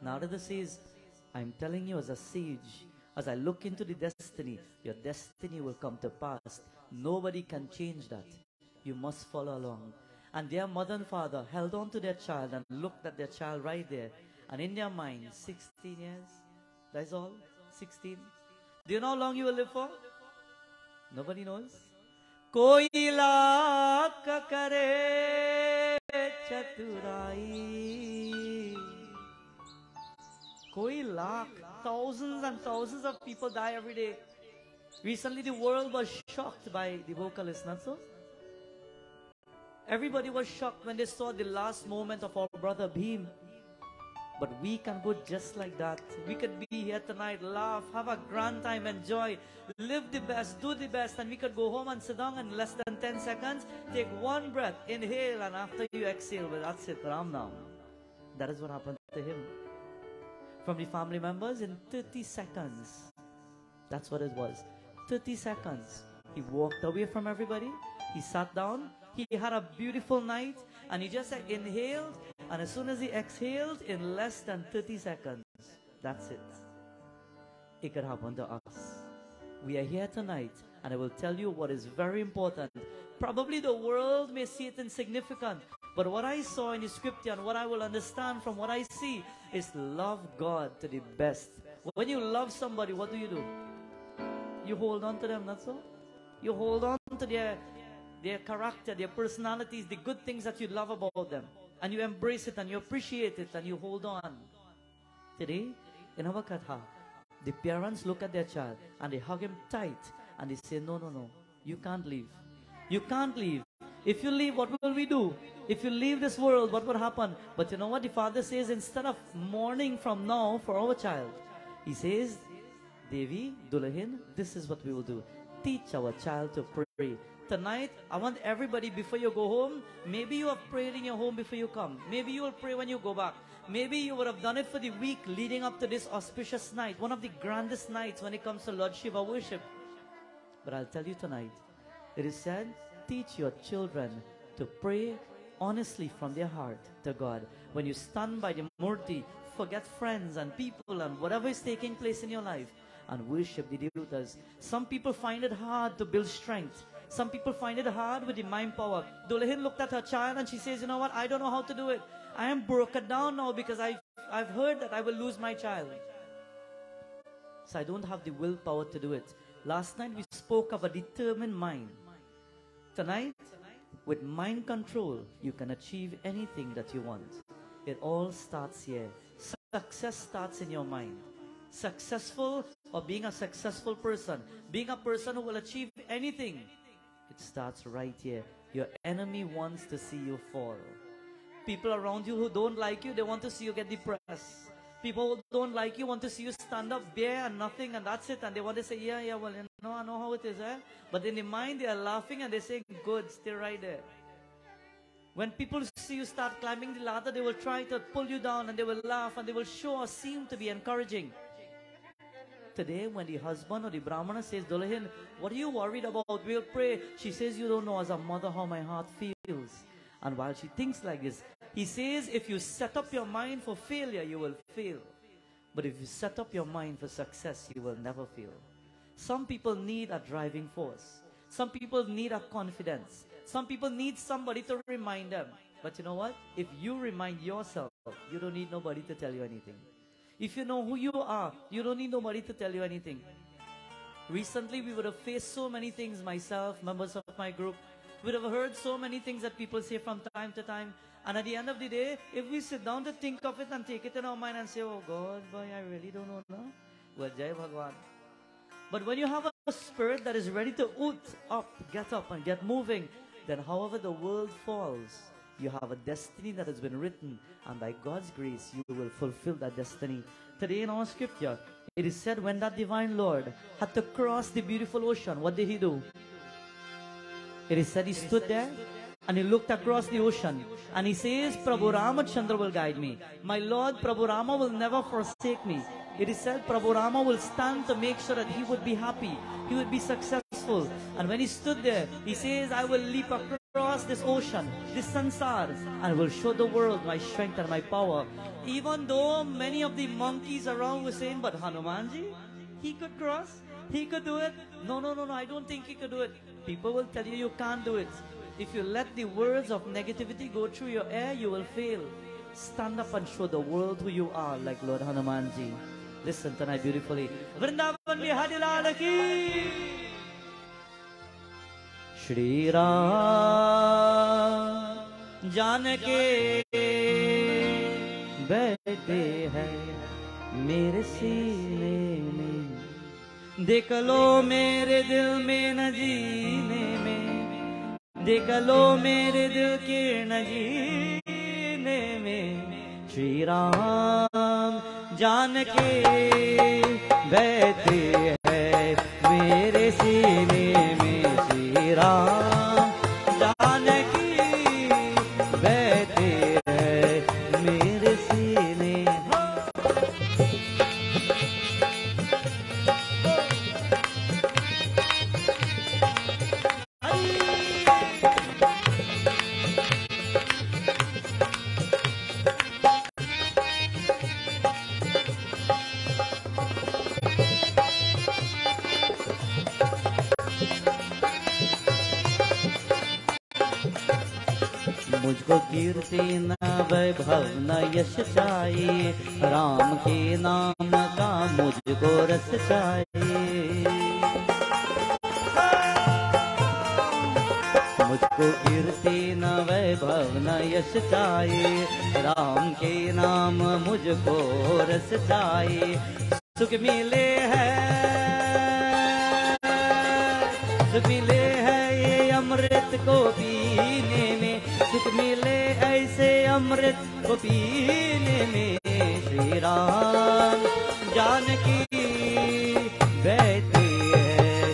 Narada says, I'm telling you as a sage, As I look into the destiny, your destiny will come to pass. Nobody can change that. You must follow along. And their mother and father held on to their child and looked at their child right there. And in their mind, 16 years, that's all, 16. Do you know how long you will live for? Nobody knows. Koi lakh kare chaturai. Koi lakh. Thousands and thousands of people die every day. Recently the world was shocked by the vocalist, not so? Everybody was shocked when they saw the last moment of our brother Bhim. But we can go just like that. We could be here tonight, laugh, have a grand time, enjoy, live the best, do the best, and we could go home and sit down in less than 10 seconds, take one breath, inhale, and after you exhale, well, that's it, Ram now. That is what happened to him. From the family members in 30 seconds. That's what it was. 30 seconds. He walked away from everybody. He sat down. He had a beautiful night. And he just inhaled. And as soon as he exhaled, in less than 30 seconds. That's it. It could happen to us. We are here tonight. And I will tell you what is very important. Probably the world may see it insignificant. But what I saw in the scripture and what I will understand from what I see is love God to the best. When you love somebody, what do? You hold on to them, not so? You hold on to their character, their personalities, the good things that you love about them. And you embrace it and you appreciate it and you hold on. Today, in our katha, the parents look at their child and they hug him tight and they say, no, no, no, you can't leave. You can't leave. If you leave, what will we do? If you leave this world, what will happen? But you know what the father says? Instead of mourning from now for our child, he says, Devi, Dulahin, this is what we will do. Teach our child to pray. Tonight, I want everybody, before you go home, maybe you have prayed in your home before you come. Maybe you will pray when you go back. Maybe you would have done it for the week leading up to this auspicious night, one of the grandest nights when it comes to Lord Shiva worship. But I'll tell you tonight, it is said, teach your children to pray honestly from their heart to God. When you stand by the Murti, forget friends and people and whatever is taking place in your life and worship the devotees. Some people find it hard to build strength. Some people find it hard with the mind power. Dulahin looked at her child and she says, you know what, I don't know how to do it. I am broken down now because I've heard that I will lose my child. So I don't have the willpower to do it. Last night we spoke of a determined mind. Tonight, with mind control, you can achieve anything that you want. It all starts here. Success starts in your mind. Successful or being a successful person, being a person who will achieve anything, it starts right here. Your enemy wants to see you fall. People around you who don't like you, they want to see you get depressed. People who don't like you want to see you stand up bare and nothing and that's it. And they want to say, yeah, well, you know, I know how it is, eh? But in the mind, they are laughing and they say, good, stay right there. When people see you start climbing the ladder, they will try to pull you down and they will laugh and they will show or seem to be encouraging. Today, when the husband or the Brahmana says, Dolahin, what are you worried about? We'll pray. She says, you don't know as a mother how my heart feels. And while she thinks like this, he says, if you set up your mind for failure, you will fail. But if you set up your mind for success, you will never fail. Some people need a driving force. Some people need a confidence. Some people need somebody to remind them. But you know what? If you remind yourself, you don't need nobody to tell you anything. If you know who you are, you don't need nobody to tell you anything. Recently, we would have faced so many things, myself, members of my group. We would have heard so many things that people say from time to time. And at the end of the day, if we sit down to think of it and take it in our mind and say, oh God, boy, I really don't know now. Well, Jai Bhagwan. But when you have a spirit that is ready to get up and get moving, then however the world falls, you have a destiny that has been written. And by God's grace, you will fulfill that destiny. Today in our scripture, it is said when that divine Lord had to cross the beautiful ocean, what did he do? It is said he stood there and he looked across the ocean and he says, Prabhu Ramachandra will guide me. My Lord Prabhu Rama will never forsake me. It is said Prabhu Rama will stand to make sure that he would be happy. He would be successful. And when he stood there, he says, I will leap across this ocean, this sansar, and will show the world my strength and my power. Even though many of the monkeys around were saying, but Hanumanji, he could cross, he could do it. No, no, no, no, I don't think he could do it. People will tell you you can't do it. If you let the words of negativity go through your air, you will fail. Stand up and show the world who you are, like Lord Hanumanji. Listen tonight beautifully. Vrindavan Bihari Lal ki Shri Ram Janke बैठे हैं मेरे सीने में, देख लो मेरे दिल में न जीने में, देख लो मेरे दिल के न जीने में। श्री राम जानके बैठे हैं मेरे सीने में, श्री राम जानकी बैठे हैं मेरे सीने। मुझको कीर्ति न वैभव न यश चाहिए, राम के नाम का मुझको रस चाहिए। मुझको कीर्ति न वैभव न यश चाहिए, राम के नाम मुझको रस चाहिए। सुख मिले हैं, सुख मिले हैं ये अमृत को पीने में, सुख मिले ऐसे अमृत को पीने में। श्री राम जानकी बैठे हैं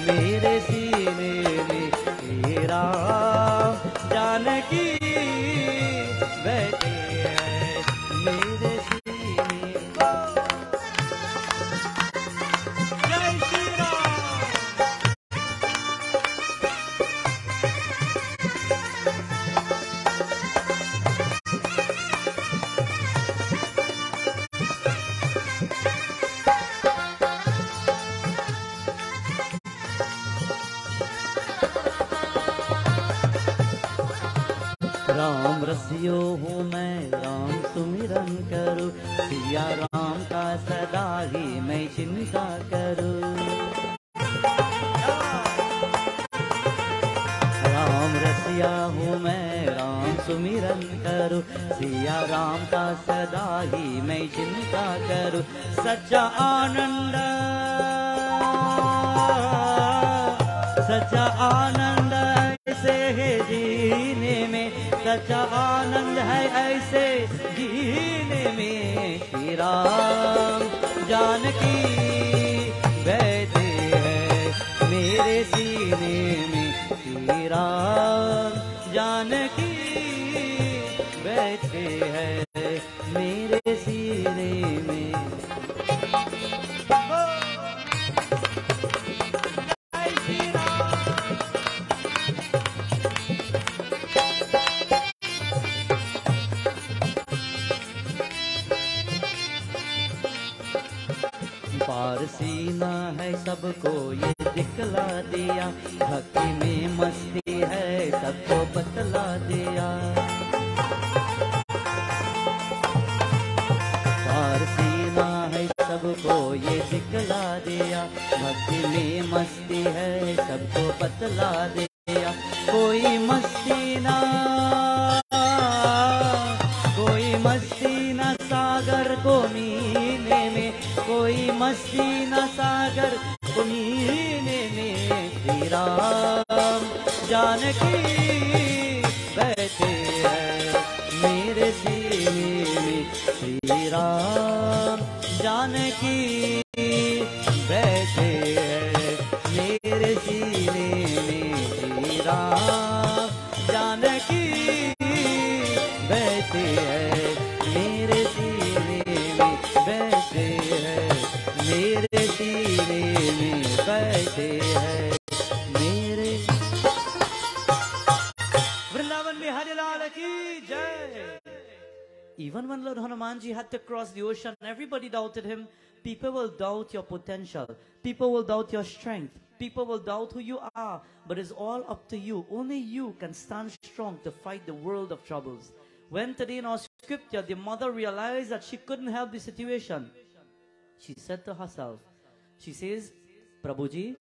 मेरे सीने में, श्री राम जानकी बैठे हैं मेरे सीने में। जय श्री राम। राम रसियो हूँ मैं, राम सुमिरन करूँ, सिया राम का सदा ही मैं चिंता करूँ। राम रसिया हूँ मैं, राम सुमिरन करूँ, सिया राम का सदा ही मैं चिंता करूँ। सच्चा आनंद, सच्चा आनंद ऐसे है जीने में, सच्चा आनंद है ऐसे जीने में। श्री राम जानकी बैठे हैं मेरे सीने में, श्री राम जानकी बैठे हैं मेरे सीने में। पारसीना है सबको ये दिखला दिया, भक्ति में मस्ती है सबको बतला दिया। पारसीना है सबको ये दिखला दिया, भक्ति में मस्ती है सबको बतला दिया। कोई मस्ती ना, कोई मस्ती ना सागर को मीने में, कोई मस्ती न सागर को मीने में। श्री राम जानकी बैठे हैं मेरे सीने में, श्री राम जानकी बैठे हैं मेरे सीने में। श्री राम जानकी बैठे हैं मेरे सीने में, बैठे हैं मेरे सीने में, बैठे हैं मेरे। वृंदावन बिहारी लाल की जय। Even when Lord Hanumanji had to cross the ocean, everybody doubted him. People will doubt your potential. People will doubt your strength. People will doubt who you are. But it's all up to you. Only you can stand strong to fight the world of troubles. When today in our scripture, the mother realized that she couldn't help the situation, she said to herself, she says, Prabhuji,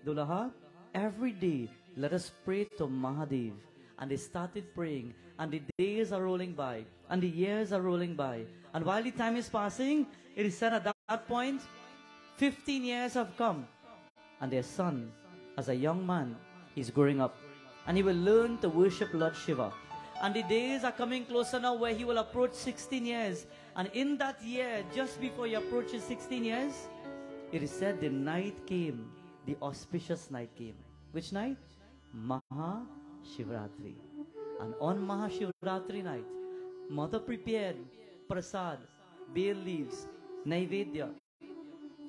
Dulaha, every day let us pray to Mahadev. And they started praying, and the days are rolling by, and the years are rolling by. And while the time is passing, it is said at that point, 15 years have come. And their son, as a young man, is growing up. And he will learn to worship Lord Shiva. And the days are coming closer now where he will approach 16 years. And in that year, just before he approaches 16 years, it is said the night came, the auspicious night came. Which night? Maha Shivratri. And on Maha Shivratri night, mother prepared prasad, bay leaves, naivedya.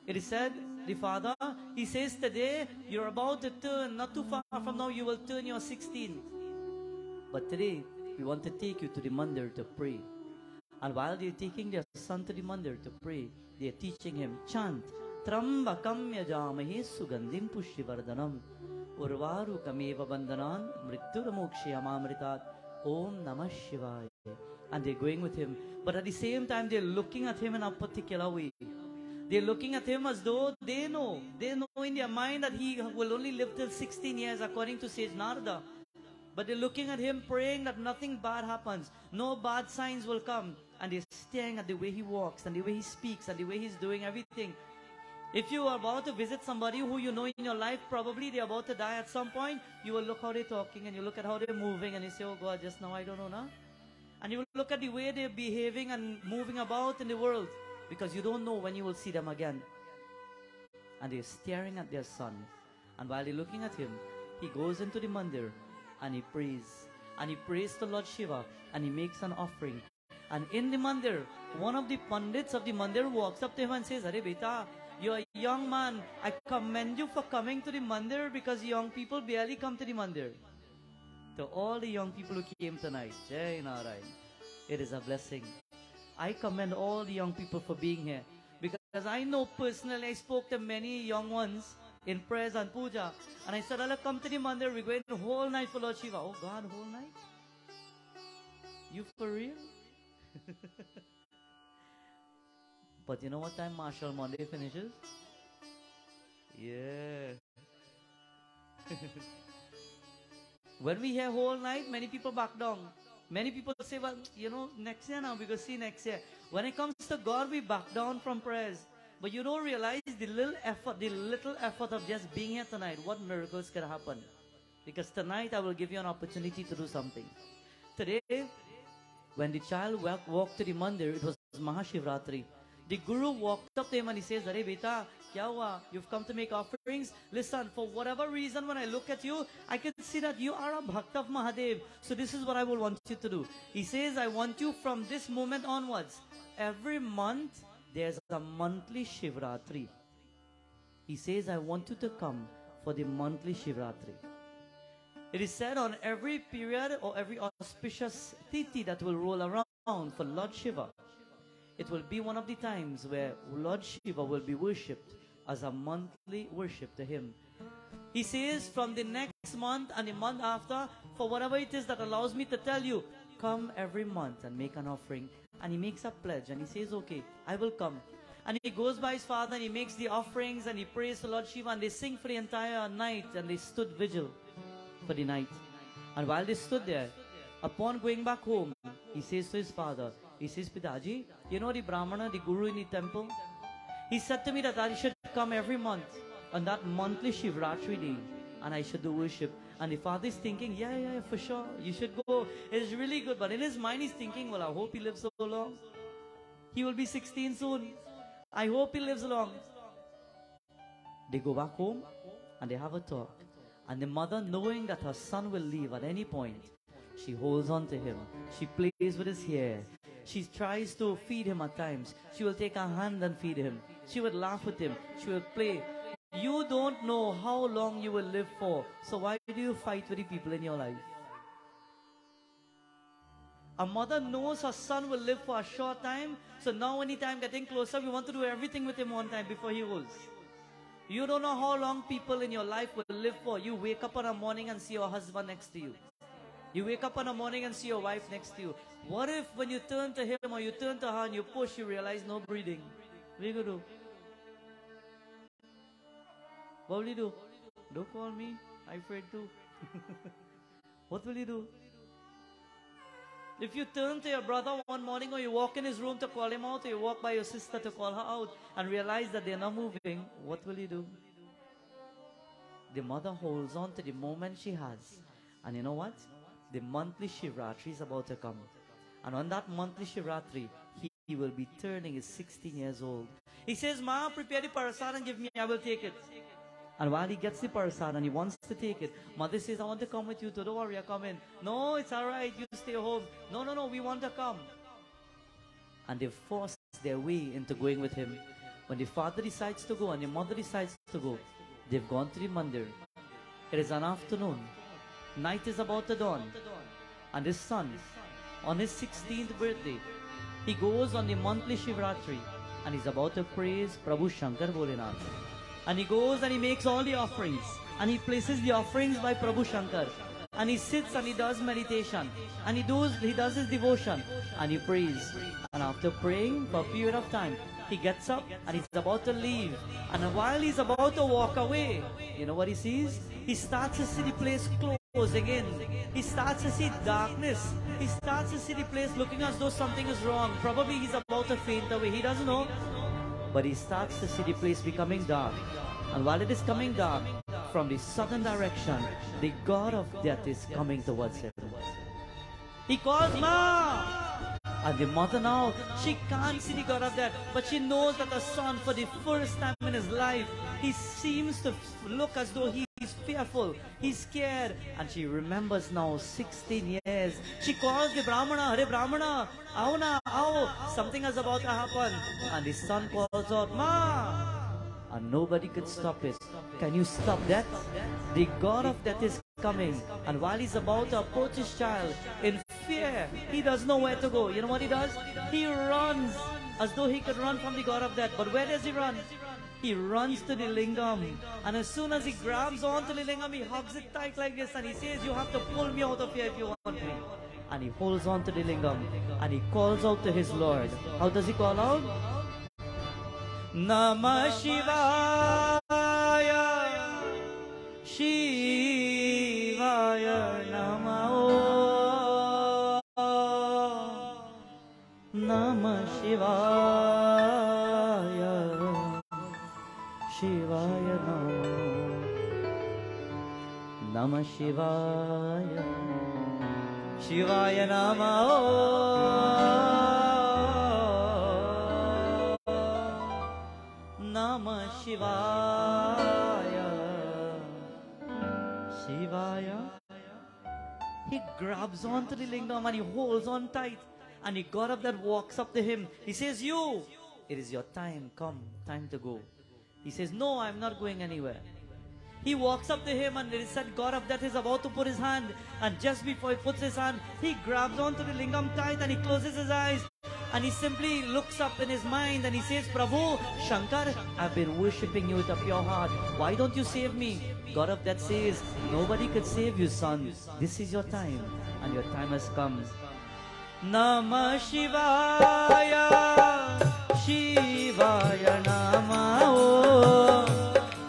It is said, the father, he says today, you're about to turn, not too far from now, you will turn your 16. But today, we want to take you to the mandir to pray. And while they're taking their son to the mandir to pray, they're teaching him, chant, Trambakam yajamahe sugandhim pushivardhanam urvaru kameva bandhanan mrityuramokshiyamamritat Om Namah Shivaya. And they're going with him. But at the same time, they're looking at him in a particular way. They're looking at him as though they know in their mind that he will only live till 16 years according to Sage Narada. But they're looking at him praying that nothing bad happens. No bad signs will come. And they're staring at the way he walks and the way he speaks and the way he's doing everything. If you are about to visit somebody who you know in your life, probably they're about to die at some point, you will look how they're talking and you look at how they're moving and you say, oh God, just now I don't know now. And you will look at the way they're behaving and moving about in the world because you don't know when you will see them again. And they're staring at their son. And while they're looking at him, he goes into the mandir and he prays. And he prays to Lord Shiva and he makes an offering. And in the mandir, one of the Pandits of the mandir walks up to him and says, Are beta, you're a young man. I commend you for coming to the mandir because young people barely come to the mandir. To all the young people who came tonight, Jai Narayan, it is a blessing. I commend all the young people for being here because I know personally I spoke to many young ones in prayers and puja and I said, Allah, come to the mandir, we're going the whole night for Lord Shiva. Oh God, whole night? You for real? But you know what time Marshall Monday finishes? Yeah. When we hear whole night, many people back down. Many people say, well, you know, next year now, we will see next year. When it comes to God, we back down from prayers. But you don't realize the little effort of just being here tonight, what miracles can happen. Because tonight I will give you an opportunity to do something. Today, when the child walked to the mandir, it was Mahashivratri. The Guru walked up to him and he says, Are beta, kya hua? You've come to make offerings? Listen, for whatever reason, when I look at you, I can see that you are a bhakt of Mahadev. So this is what I will want you to do. He says, I want you from this moment onwards. Every month, there's a monthly Shivratri. He says, I want you to come for the monthly Shivratri. It is said on every period or every auspicious tithi that will roll around for Lord Shiva, it will be one of the times where Lord Shiva will be worshipped as a monthly worship to him. He says from the next month and the month after, for whatever it is that allows me to tell you, come every month and make an offering. And he makes a pledge and he says, okay, I will come. And he goes by his father and he makes the offerings and he prays to Lord Shiva and they sing for the entire night and they stood vigil for the night. And while they stood there, upon going back home, he says to his father, he says, Pidaji, you know the Brahmana, the Guru in the temple? He said to me that I should come every month on that monthly Shivratri day and I should do worship. And the father is thinking, yeah, for sure, you should go. It's really good. But in his mind, he's thinking, well, I hope he lives so long. He will be 16 soon. I hope he lives long. They go back home and they have a talk. And the mother, knowing that her son will leave at any point, she holds on to him. She plays with his hair. She tries to feed him at times. She will take her hand and feed him. She would laugh with him. She will play. You don't know how long you will live for. So why do you fight with the people in your life? A mother knows her son will live for a short time, so now anytime getting closer, we want to do everything with him one time before he olds. You don't know how long people in your life will live for. You wake up in the morning and see your husband next to you. You wake up in the morning and see your wife next to you. What if when you turn to him or you turn to her and you push, you realize no breathing? What are you going to do? What will you do? Don't call me. I'm afraid too. What will you do? If you turn to your brother one morning or you walk in his room to call him out or you walk by your sister to call her out and realize that they're not moving, what will you do? The mother holds on to the moment she has. And you know what? The monthly Shivratri is about to come. And on that monthly Shivratri, he will be turning his 16 years old. He says, Ma, prepare the parasad and give me, I will take it. And while he gets the parasad and he wants to take it, mother says, I want to come with you too. Don't worry, I come in. No, it's all right. You stay home. No, we want to come. And they force their way into going with him. When the father decides to go and the mother decides to go, they've gone to the mandir. It is an afternoon. Night is about to dawn. And his son, on his 16th birthday, he goes on the monthly Shivratri and he's about to praise Prabhu Shankar Bholenath. And he goes and he makes all the offerings. And he places the offerings by Prabhu Shankar. And he sits and he does meditation. And he does his devotion. And he prays. And after praying for a period of time, he gets up and he's about to leave. And while he's about to walk away, you know what he sees? He starts to see the place closing in. He starts to see darkness. He starts to see the place looking as though something is wrong. Probably he's about to faint away. He doesn't know. But he starts to see the place becoming dark. And while it is coming dark, from the southern direction, the god of death is coming towards him. He calls, Ma! And the mother now, she can't see the god of death, but she knows that the son, for the first time in his life, he seems to look as though he is fearful, he's scared. And she remembers now 16 years. She calls the Brahmana, Hare Brahmana, Aao na, Aao, something is about to happen. And the son calls out, Ma! And nobody could stop it. Can you stop that? The god of death is coming. And while he's about to approach his child, in fear, he doesn't know where to go. You know what he does? He runs as though he could run from the god of death. But where does he run? He runs to the lingam. And as soon as he grabs onto the lingam, he hugs it tight like this. And he says, you have to pull me out of here if you want me. And he holds on to the lingam. And he calls out to his Lord. How does he call out? Namah Shivaya, Shivaya Namah, Namah Shivaya, Shivaya Namah, Namah Shivaya, Shivaya Namah. Namah Shivaya, Shivaya. He grabs onto the lingam and he holds on tight. And the god of that walks up to him. He says, you, it is your time, come, time to go. He says, no, I'm not going anywhere. He walks up to him and it is said god of death is about to put his hand. And just before he puts his hand, he grabs onto the lingam tight and he closes his eyes. And he simply looks up in his mind and he says, Prabhu, Shankar, I've been worshipping you with a pure heart. Why don't you save me? God of death says, nobody could save you, son. This is your time and your time has come. Namah Shivaya, Shivaya Namah,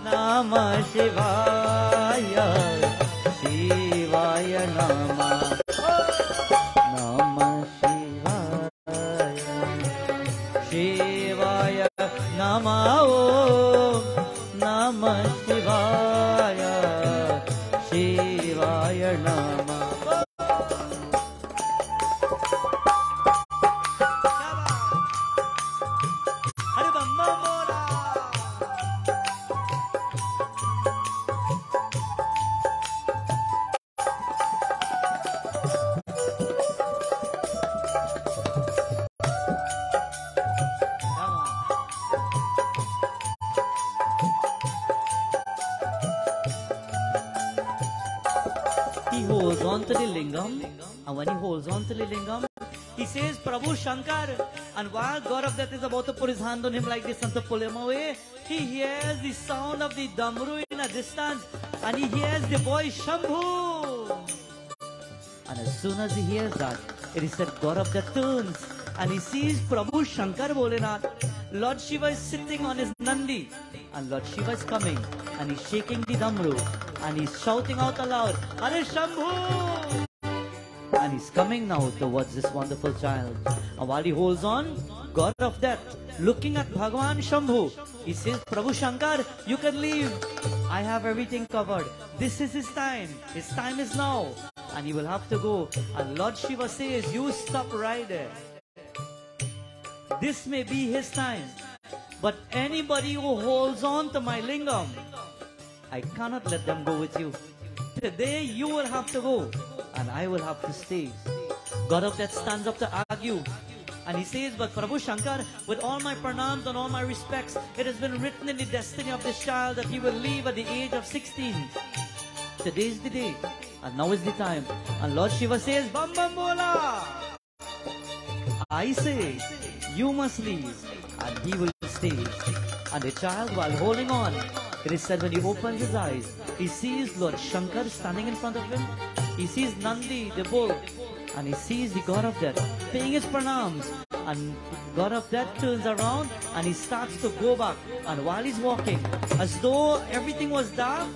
Namah Shivaya, Shivaya Namah, Namah Shivaya Namah, Namah Shivaya, Shivaya Namah. to the lingam, and when he holds on to the lingam, he says, Prabhu Shankar. And while God of Death is about to put his hand on him like this and to pull him away, he hears the sound of the damru in a distance, and he hears the voice, Shambhu. And as soon as he hears that, it is said God of Death turns, and he sees Prabhu Shankar Bholenath. Lord Shiva is sitting on his Nandi, and Lord Shiva is coming, and he's shaking the damru, and he's shouting out aloud, Hare Shambhu! And he's coming now towards this wonderful child. And while he holds on, God of Death, looking at Bhagavan Shambhu, he says, Prabhu Shankar, you can leave. I have everything covered. This is his time. His time is now. And he will have to go. And Lord Shiva says, you stop right there. This may be his time. But anybody who holds on to my lingam, I cannot let them go with you. Today you will have to go, and I will have to stay. God of Death stands up to argue, and he says, but Prabhu Shankar, with all my pranams and all my respects, it has been written in the destiny of this child that he will leave at the age of 16. Today is the day, and now is the time. And Lord Shiva says, Bam Bam Bola! I say, you must leave, and he will stay. And the child, while holding on, it is said when he opens his eyes, he sees Lord Shankar standing in front of him. He sees Nandi, the bull, and he sees the God of Death paying his pranams. And God of Death turns around and he starts to go back. And while he's walking, as though everything was dark,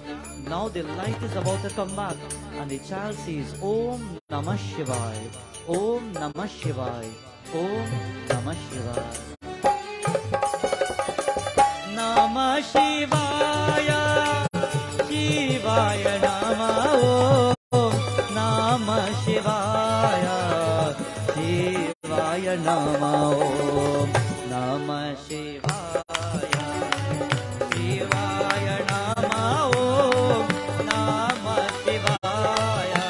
now the light is about to come back. And the child says, Om Namah Shivaya, Om Namah Shivaya, Om Namah Shivaya. Namah Shivaya, Shivaya Namah Om, Namah Shivaya, Shivaya Namah Om, Namah Shivaya, Shivaya Namah Om, Namah Shivaya,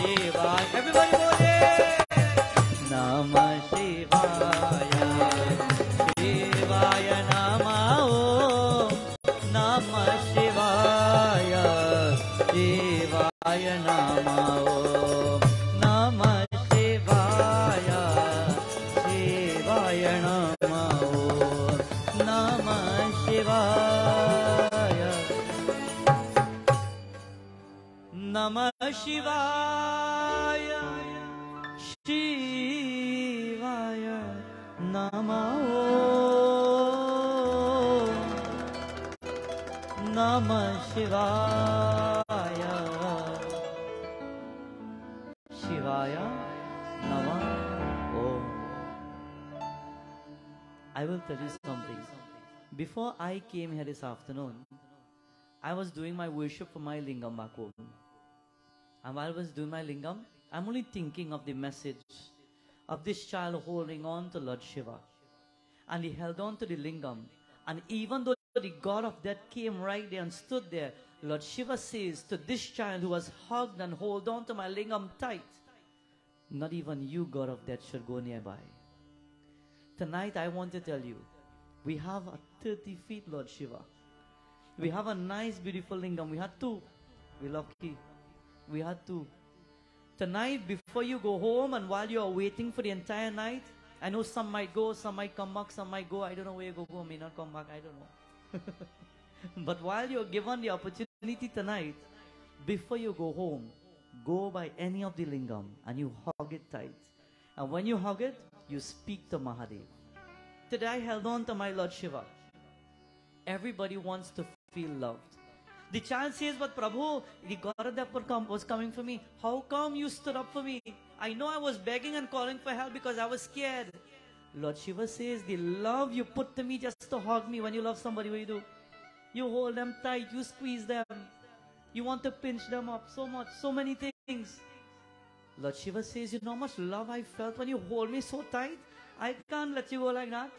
Shivaya. Everybody go there. Namah Shivaya. Shivaya Namah Om, Namah Shivaya, Shivaya Namah Om, Namah Shivaya, Namah Shivaya, Shivaya Namah Om, Namah Shivaya. Shivaya Namah Om. I will tell you something. Before I came here this afternoon, I was doing my worship for my lingam back home. And while I was doing my lingam, I'm only thinking of the message of this child holding on to Lord Shiva. And he held on to the lingam. And even though the God of Death came right there and stood there, Lord Shiva says to this child who was hugged and hold on to my lingam tight, not even you, God of Death, should go nearby. Tonight I want to tell you, we have a 30 feet Lord Shiva. We have a nice beautiful lingam. We had two. We're lucky. We had two. Tonight, before you go home and while you are waiting for the entire night, I know some might go, some might come back, some might go. I don't know where you go, may not come back, I don't know. But while you're given the opportunity tonight, before you go home, go by any of the lingam and you hug it tight. And when you hug it, you speak to Mahadev. Today I held on to my Lord Shiva. Everybody wants to feel loved. The child says, but Prabhu, the God of Death was coming for me. How come you stood up for me? I know I was begging and calling for help because I was scared. Lord Shiva says, the love you put to me just to hug me. When you love somebody, what do? You hold them tight, you squeeze them. You want to pinch them up so much, so many things. Lord Shiva says, you know how much love I felt when you hold me so tight? I can't let you go like that.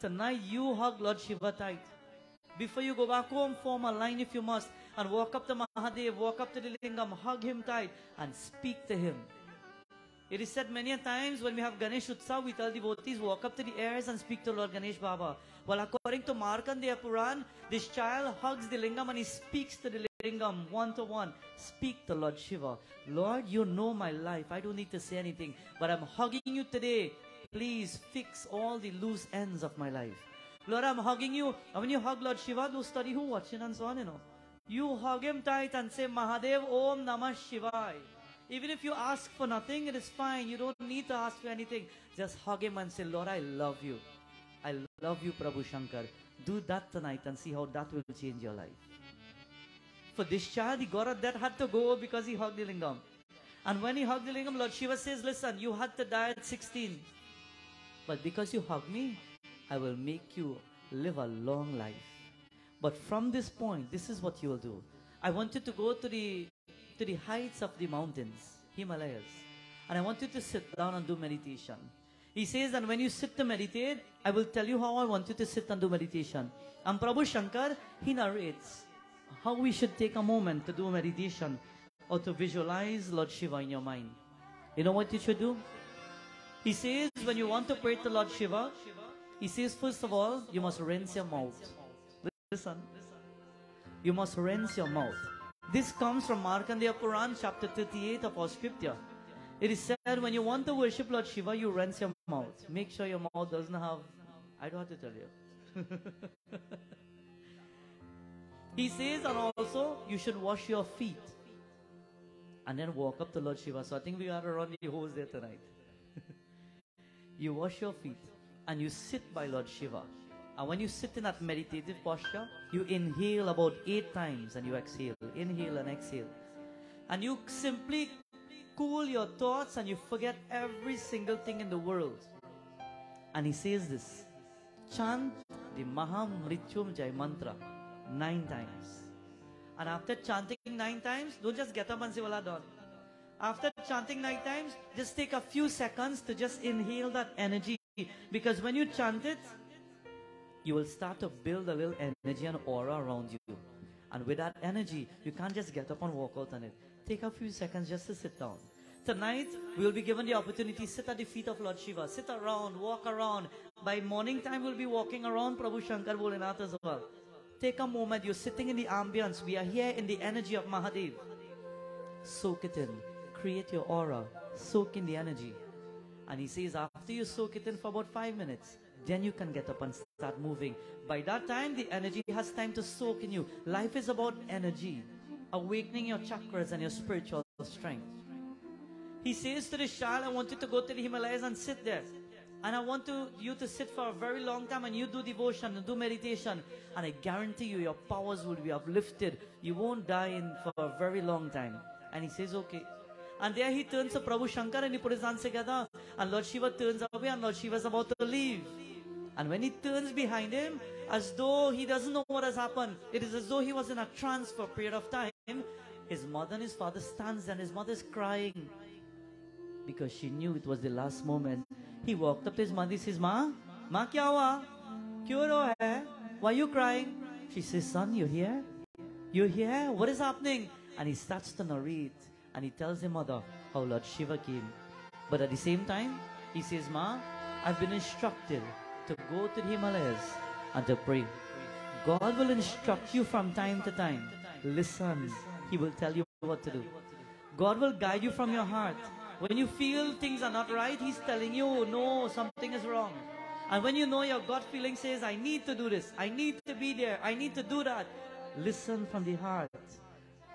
Tonight you hug Lord Shiva tight. Before you go back home, form a line if you must, and walk up to Mahadev, walk up to the lingam, hug him tight, and speak to him. It is said many a times when we have Ganesh Utsav, we tell devotees, walk up to the airs and speak to Lord Ganesh Baba. Well, according to Markandeya Puran, this child hugs the lingam and he speaks to the lingam, one-to-one. Speak to Lord Shiva. Lord, you know my life. I don't need to say anything. But I'm hugging you today. Please fix all the loose ends of my life. Lord, I'm hugging you. And when you hug Lord Shiva, do study who watching and so on, you know. You hug him tight and say, Mahadev Om Namah Shivaya. Even if you ask for nothing, it is fine. You don't need to ask for anything. Just hug him and say, Lord, I love you. I love you, Prabhu Shankar. Do that tonight and see how that will change your life. For this child, he got that had to go because he hugged the lingam. And when he hugged the lingam, Lord Shiva says, listen, you had to die at 16. But because you hugged me, I will make you live a long life. But from this point, this is what you will do. I want you to go to the heights of the mountains, Himalayas. And I want you to sit down and do meditation. He says that when you sit to meditate, I will tell you how I want you to sit and do meditation. And Prabhu Shankar, he narrates how we should take a moment to do meditation or to visualize Lord Shiva in your mind. You know what you should do? He says when you want to pray to Lord Shiva, he says first of all, you must rinse your mouth. Listen. You must rinse your mouth. This comes from Markandeya Puran, chapter 38 of our scripture. It is said when you want to worship Lord Shiva, you rinse your mouth. Make sure your mouth doesn't have... I don't have to tell you. He says, and also, you should wash your feet. And then walk up to Lord Shiva. So I think we got to run the hose there tonight. You wash your feet. And you sit by Lord Shiva. And when you sit in that meditative posture, you inhale about 8 times and you exhale. Inhale and exhale. And you simply cool your thoughts and you forget every single thing in the world. And he says this, chant the Maha Mrityunjay mantra 9 times. And after chanting 9 times, don't just get up and say, well, I'm done. After chanting 9 times, just take a few seconds to just inhale that energy. Because when you chant it, you will start to build a little energy and aura around you. And with that energy, you can't just get up and walk out on it. Take a few seconds just to sit down. Tonight, we will be given the opportunity, sit at the feet of Lord Shiva. Sit around, walk around. By morning time, we'll be walking around Prabhu Shankar Bholinath as well. Take a moment, you're sitting in the ambience. We are here in the energy of Mahadev. Soak it in. Create your aura. Soak in the energy. And he says, after you soak it in for about 5 minutes, then you can get up and start moving. By that time, the energy has time to soak in you. Life is about energy. Awakening your chakras and your spiritual strength. He says to this child, I want you to go to the Himalayas and sit there. And I want you to sit for a very long time and you do devotion and do meditation. And I guarantee you, your powers will be uplifted. You won't die for a very long time. And he says, okay. And there he turns to Prabhu Shankar and he put his hands together. And Lord Shiva turns away and Lord Shiva is about to leave. And when he turns behind him, as though he doesn't know what has happened, it is as though he was in a trance for a period of time. His mother and his father stands and his mother is crying. Because she knew it was the last moment. He walked up to his mother, he says, Ma kya hua? Kyun ro hai? Why are you crying? She says, son, you here? You here? What is happening? And he starts to narrate. And he tells his mother how Lord Shiva came. But at the same time, he says, Ma, I've been instructed to go to the Himalayas and to pray. God will instruct you from time to time. Listen, He will tell you what to do. God will guide you from your heart. When you feel things are not right, He's telling you, no, something is wrong. And when you know your gut feeling says, I need to do this, I need to be there, I need to do that, listen from the heart.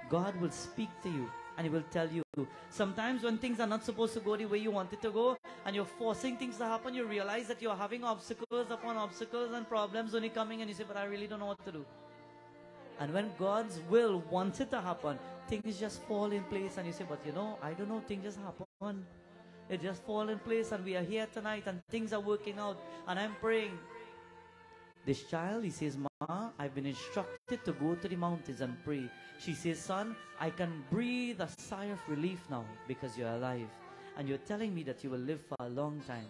God will speak to you and He will tell you. Sometimes when things are not supposed to go the way you want it to go, and you're forcing things to happen, you realize that you're having obstacles upon obstacles and problems only coming, and you say, but I really don't know what to do. And when God's will wants it to happen, things just fall in place, and you say, but you know, I don't know, things just happen. It just fall in place, and we are here tonight, and things are working out, and I'm praying. This child, he says, Ma, I've been instructed to go to the mountains and pray. She says, son, I can breathe a sigh of relief now because you're alive. And you're telling me that you will live for a long time.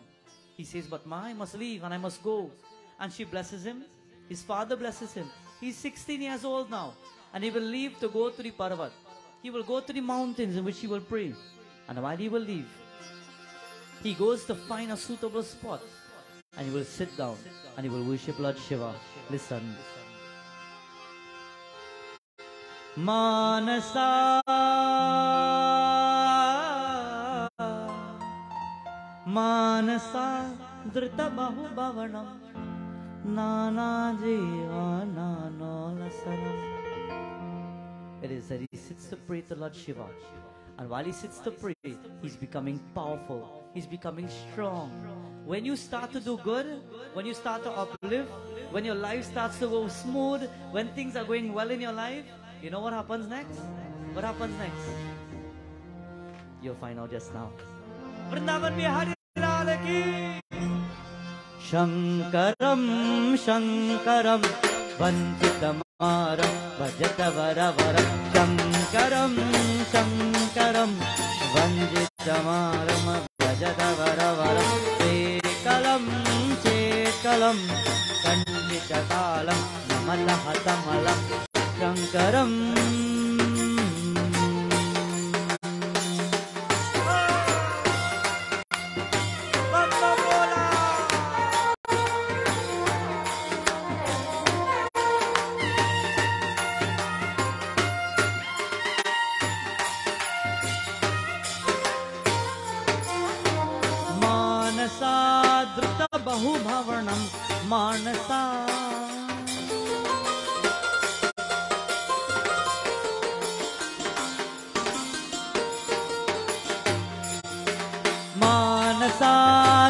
He says, but Ma, I must leave and I must go. And she blesses him. His father blesses him. He's 16 years old now. And he will leave to go to the Parvat. He will go to the mountains in which he will pray. And while he will leave, he goes to find a suitable spot. And he will sit down and he will worship Lord Shiva. Listen. Manasa Manasa Drita Bahu Bhavanam Nana Jivana Nolasanam. It is that he sits to pray to Lord Shiva. And while he sits to pray, he's becoming powerful. He's becoming strong. When you start to do good, when you start to uplift, when your life starts to go smooth, when things are going well in your life, you know what happens next? What happens next? You'll find out just now. Vrindavan Bihari Lal ki Shankaram Shankaram Vanchitamaram Bhajata Varavaram Shankaram Shankaram Vanchitamaram Bhajata Varavaram Sekalam Sekalam Kanchitakalam Namalahatamalam Shankaram Bahubhavanam Manasa Manasa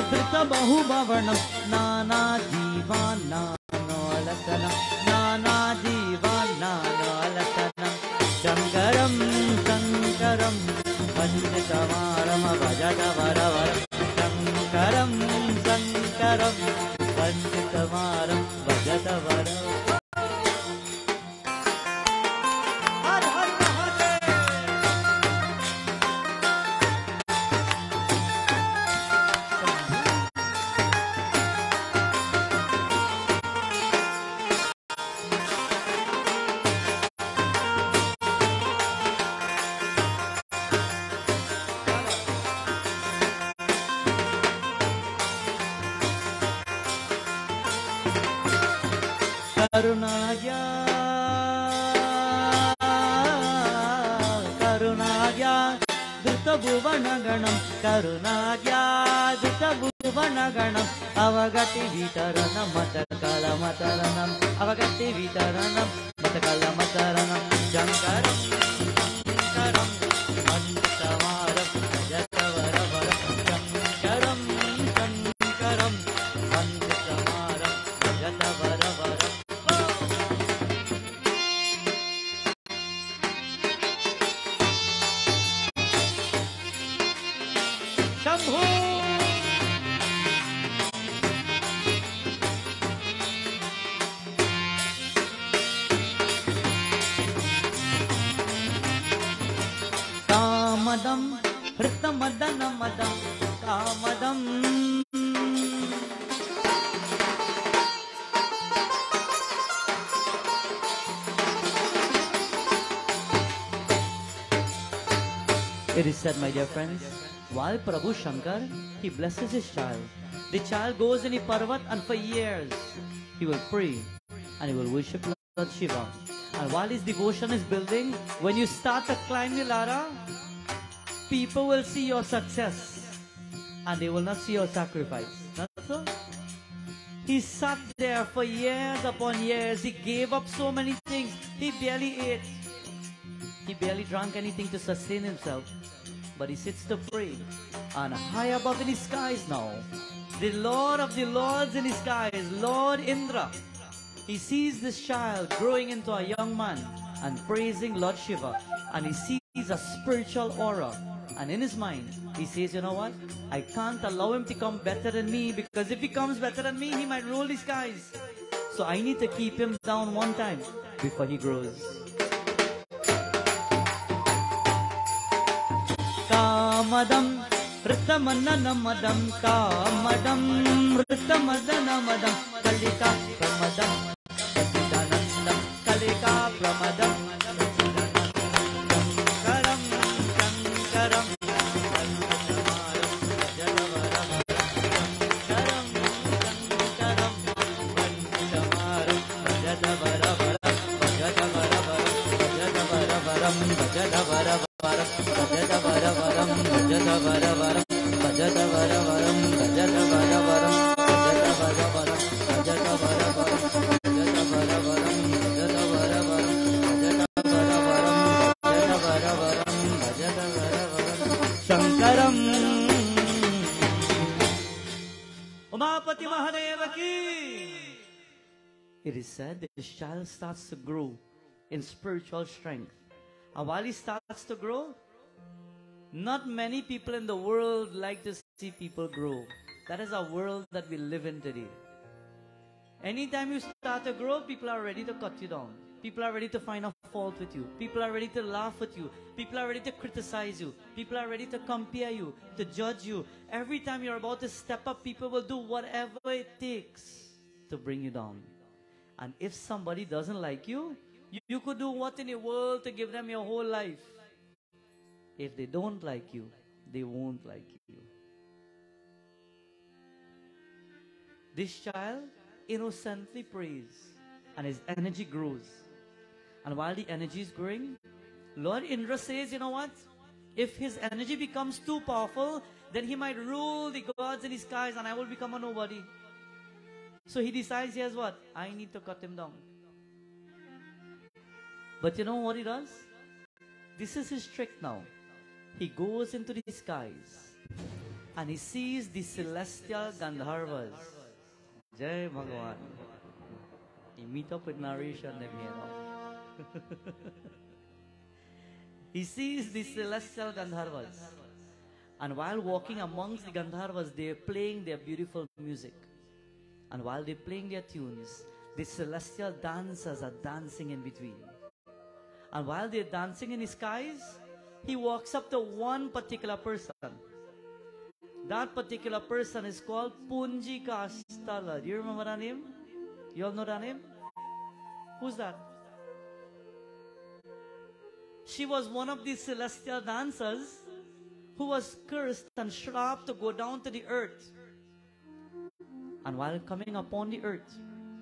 Drita Bahubhavanam Nana Jivana Nolasanam Nana Jivana Nolasanam Shankaram Shankaram Vanditamaram Bhajata Varavaram Shankaram Shankaram Vanditamaram Bhajata Varavaram. Har Har Mahadev. Karunagya Karunagya Drita Bhuvanaganam Karunagya Drita Bhuvanaganam Avagati Vitaranam Matakala Mataranam Avagati Vitaranam Matakala Mataranam Shankaram Shankaram Vanditamaram Bhajatavaram Shankaram Shankaram Vanditamaram Bhajatavaram. Kamadam, Hritamadanamadam, Kamadam. It is said, my dear friends, while Prabhu Shankar, he blesses his child. The child goes in a parvat and for years he will pray and he will worship Lord Shiva. And while his devotion is building, when you start to climb the ladder, people will see your success and they will not see your sacrifice. Not so? He sat there for years upon years. He gave up so many things. He barely ate. He barely drank anything to sustain himself. But he sits to pray. And high above in the skies now, the Lord of the Lords in the skies, Lord Indra, he sees this child growing into a young man and praising Lord Shiva. And he sees a spiritual aura. And in his mind, he says, you know what? I can't allow him to come better than me, because if he comes better than me, he might rule the skies. So I need to keep him down one time before he grows. Kamadam, Ritamananamadam, Kamadam, Ritamadanamadam, Kalika, Pramadam, Sachidanandam, Kalika, Pramadam, Karam, Shankaram, Karam, Shankaram, Varavaram, Bhajata Varavaram, Bhajata Varavaram, Bhajata Varavaram, Bhajata Varavaram, Bhajata Varavaram, Bhajata Varavaram, Bhajata Varavaram, Bhajata Varavaram, Shankaram. Umapati Mahadeva ki. It is said that this child starts to grow in spiritual strength. And while he starts to grow, not many people in the world like to see people grow. That is our world that we live in today. Anytime you start to grow, people are ready to cut you down. People are ready to find a fault with you. People are ready to laugh at you. People are ready to criticize you. People are ready to compare you, to judge you. Every time you're about to step up, people will do whatever it takes to bring you down. And if somebody doesn't like you, you could do what in the world to give them your whole life. If they don't like you, they won't like you. This child innocently prays and his energy grows. And while the energy is growing, Lord Indra says, you know what? If his energy becomes too powerful, then he might rule the gods in the skies and I will become a nobody. So he decides, here's what? I need to cut him down. But you know what he does? This is his trick now. He goes into the skies and he sees the celestial Gandarvas. Jai Bhagavan. He meet up with Naresh and them here now. He sees the celestial Gandarvas. And while walking amongst the Gandarvas, they are playing their beautiful music. And while they're playing their tunes, the celestial dancers are dancing in between. And while they're dancing in the skies, he walks up to one particular person. That particular person is called Punji Kastala. Do you remember that name? You all know that name? Who's that? She was one of these celestial dancers who was cursed and shrapped to go down to the earth. And while coming upon the earth,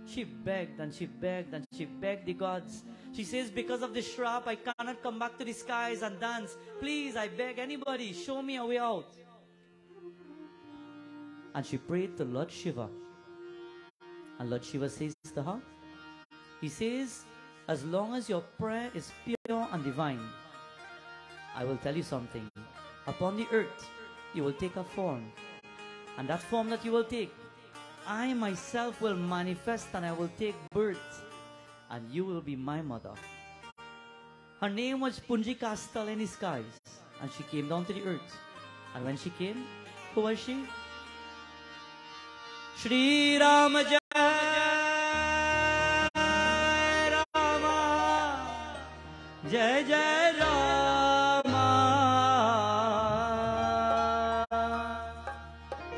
she begged and she begged and she begged the gods. She says, because of the shrap, I cannot come back to the skies and dance. Please, I beg anybody, show me a way out. And she prayed to Lord Shiva. And Lord Shiva says to her, he says, as long as your prayer is pure and divine, I will tell you something. Upon the earth, you will take a form. And that form that you will take, I myself will manifest and I will take birth. And you will be my mother. Her name was Punji Kastal in the skies. And she came down to the earth. And when she came, who was she? Shri Rama Jai Rama Jai Jai Rama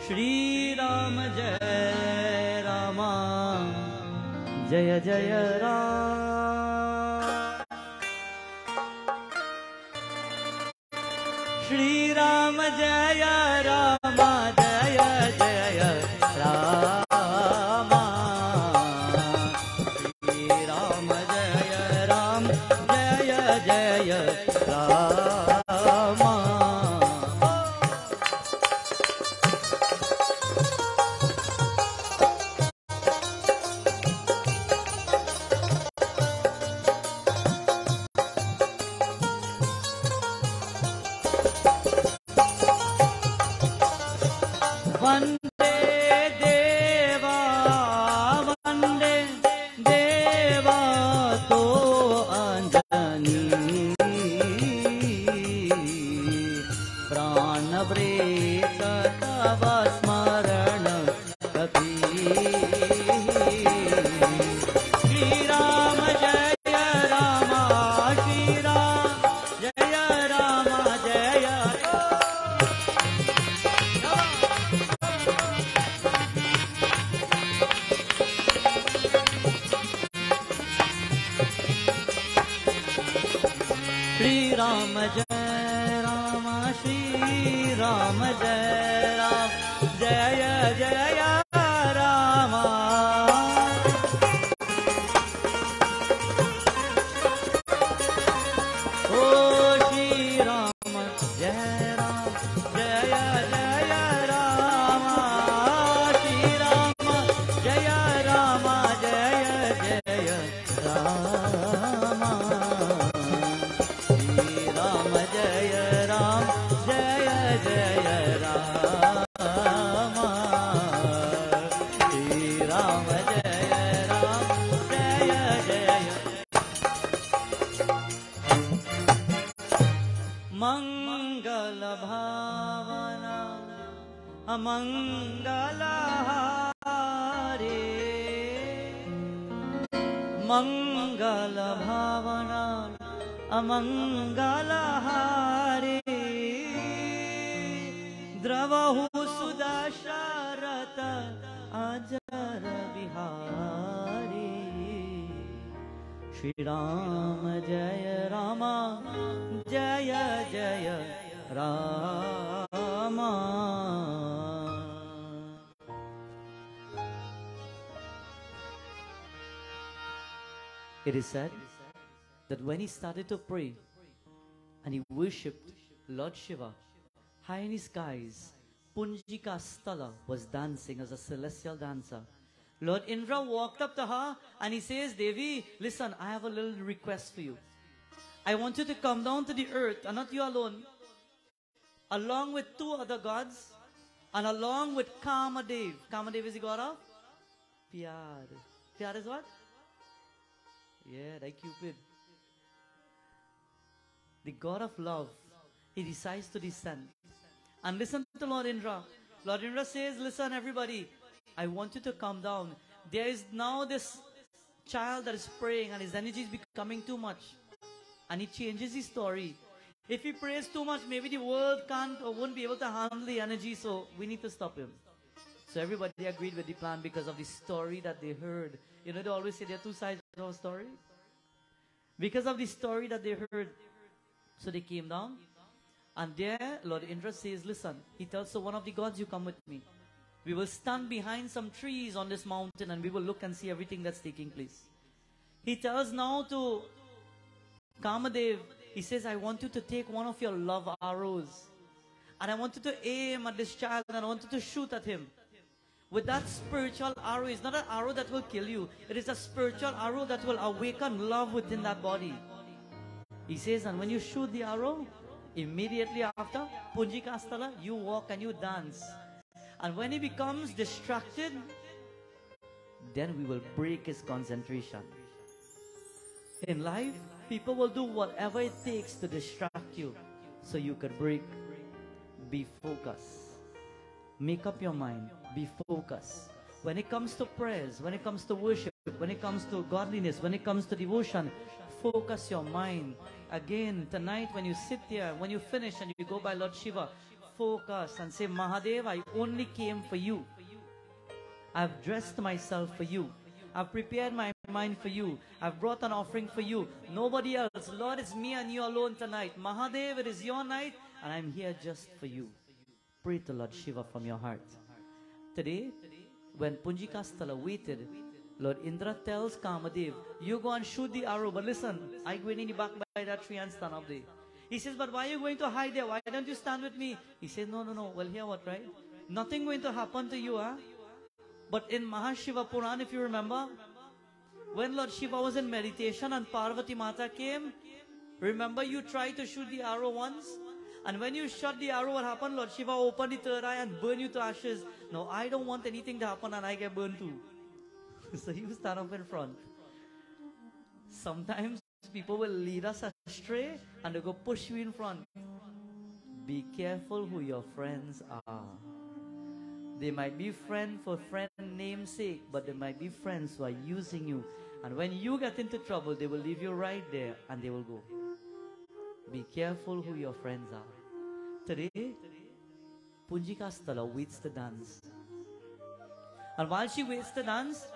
Shri Rama Jai Rama Jaya Jaya Ram Shri Rama Jaya Rama Jaya Jaya Rama Shri Rama Jaya Ram Jaya Jaya Rama. Jai Jaya Rama, Shri Rama Jaya Rama, Jaya Jaya. Mangala Bhavana, Amangala Hare, Mangala Bhavana, Amangala Hare, Dravahu Sudasharata Ajara Bihari, Shri Rama Jaya Rama, Jaya Jaya Rama. It is said that when he started to pray and he worshipped Lord Shiva, high in the skies, Punjika Stala was dancing as a celestial dancer. Lord Indra walked up to her and he says, Devi, listen, I have a little request for you. I want you to come down to the earth, and not you alone, along with 2 other gods, and along with Kamadev. Kamadev is the god of Pyar. Pyar is what? Yeah, like Cupid. The god of love. He decides to descend. And listen to Lord Indra. Lord Indra says, listen everybody, I want you to come down. There is now this child that is praying and his energy is becoming too much. And he changes his story. If he prays too much, maybe the world can't or won't be able to handle the energy, so we need to stop him. So everybody agreed with the plan because of the story that they heard. You know, they always say there are 2 sides of a story. Because of the story that they heard. So they came down. And there, Lord Indra says, listen, he tells to one of the gods, you come with me. We will stand behind some trees on this mountain and we will look and see everything that's taking place. He tells now to Kamadev, he says, I want you to take one of your love arrows. And I want you to aim at this child and I want you to shoot at him. With that spiritual arrow, it's not an arrow that will kill you. It is a spiritual arrow that will awaken love within that body. He says, and when you shoot the arrow, immediately after, Punjikastala, you walk and you dance. And when he becomes distracted, then we will break his concentration. In life, people will do whatever it takes to distract you so you could break. Be focused. Make up your mind. Be focused. When it comes to prayers, when it comes to worship, when it comes to godliness, when it comes to devotion, focus your mind. Again, tonight when you sit there, when you finish and you go by Lord Shiva, focus and say, Mahadev, I only came for you. I've dressed myself for you. I've prepared my mind for you. I've brought an offering for you. Nobody else. Lord, it's me and you alone tonight. Mahadev, it is your night and I'm here just for you. Pray to Lord Shiva from your heart. Today, when Punjikastala waited, Lord Indra tells Kamadev, you go and shoot the arrow, but listen, I go in the back by that tree and stand up there. He says, but why are you going to hide there? Why don't you stand with me? He says, no. Well, hear what, right? Nothing going to happen to you, huh? But in Maha Shiva Puran, if you remember, when Lord Shiva was in meditation and Parvati Mata came, remember you tried to shoot the arrow once? And when you shot the arrow, what happened? Lord Shiva opened the 3rd eye and burned you to ashes. No, I don't want anything to happen and I get burned too. So you stand up in front. Sometimes people will lead us astray and they go push you in front. Be careful who your friends are. They might be friends for friend namesake, but they might be friends who are using you. And when you get into trouble, they will leave you right there and they will go. Be careful who your friends are. Today, Punjikastala waits to dance. And while she waits to dance,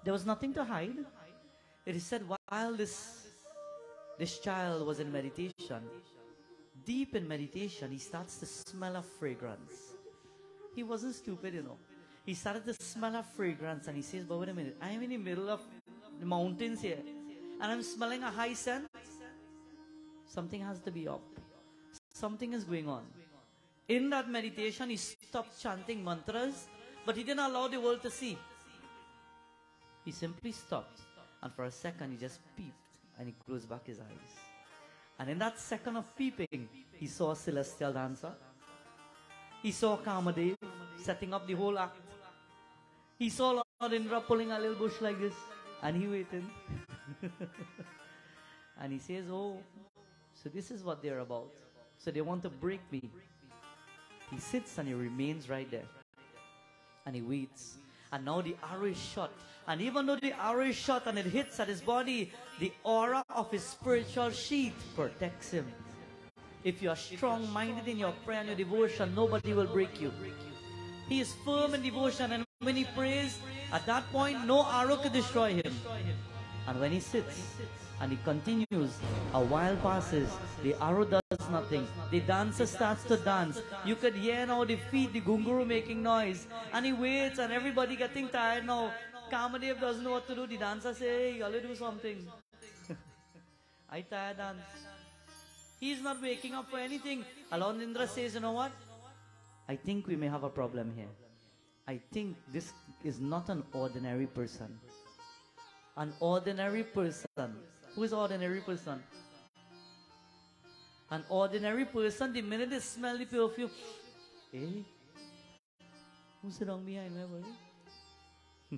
there was nothing to hide. It is said while this child was in meditation, deep in meditation, he starts to smell a fragrance. He wasn't stupid, you know. He started to smell a fragrance and he says, but wait a minute, I am in the middle of the mountains here and I'm smelling a high scent. Something has to be up. Something is going on. In that meditation, he stopped chanting mantras, but he didn't allow the world to see. He simply stopped. And for a second, he just peeped and he closed back his eyes. And in that second of peeping, he saw a celestial dancer. He saw Kamadev setting up the whole act. He saw Lord Indra pulling a little bush like this, and he waited. And he says, oh, so this is what they're about. So they want to break me. He sits and he remains right there. And he waits. And now the arrow is shot. And even though the arrow is shot and it hits at his body, the aura of his spiritual sheath protects him. If you are strong-minded in your prayer and your devotion, nobody will break you. He is firm in devotion, and when he prays, at that point, no arrow can destroy him. And when he sits and he continues, a while passes, the arrow does nothing. The dancer starts to dance. You could hear now the feet, the gunguru making noise. And he waits, and everybody getting tired now. Kamadev doesn't know what to do. The dancer says, hey, you gotta do something. I tired dance. He's not waking up for anything. Lord Indra says, you know what? I think we may have a problem here. I think this is not an ordinary person. An ordinary person. Who is ordinary person? An ordinary person, the minute they smell the perfume, hey, who's sitting behind me, boy?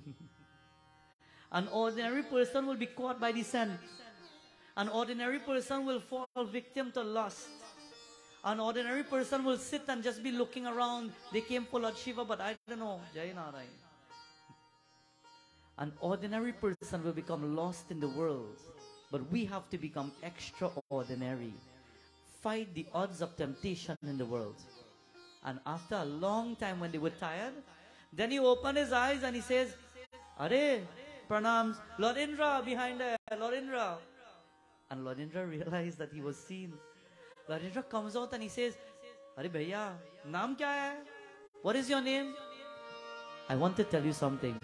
An ordinary person will be caught by the scent. An ordinary person will fall victim to lust. An ordinary person will sit and just be looking around. They came for Lord Shiva, but I don't know. Jai Narayan. An ordinary person will become lost in the world. But we have to become extraordinary. Fight the odds of temptation in the world. And after a long time when they were tired, then he opened his eyes and he says, Are, pranams, Lord Indra behind there, Lord Indra. And Lord Indra realized that he was seen. Lord Indra comes out and he says, Are bhaiya, naam kya hai? What is your name? I want to tell you something.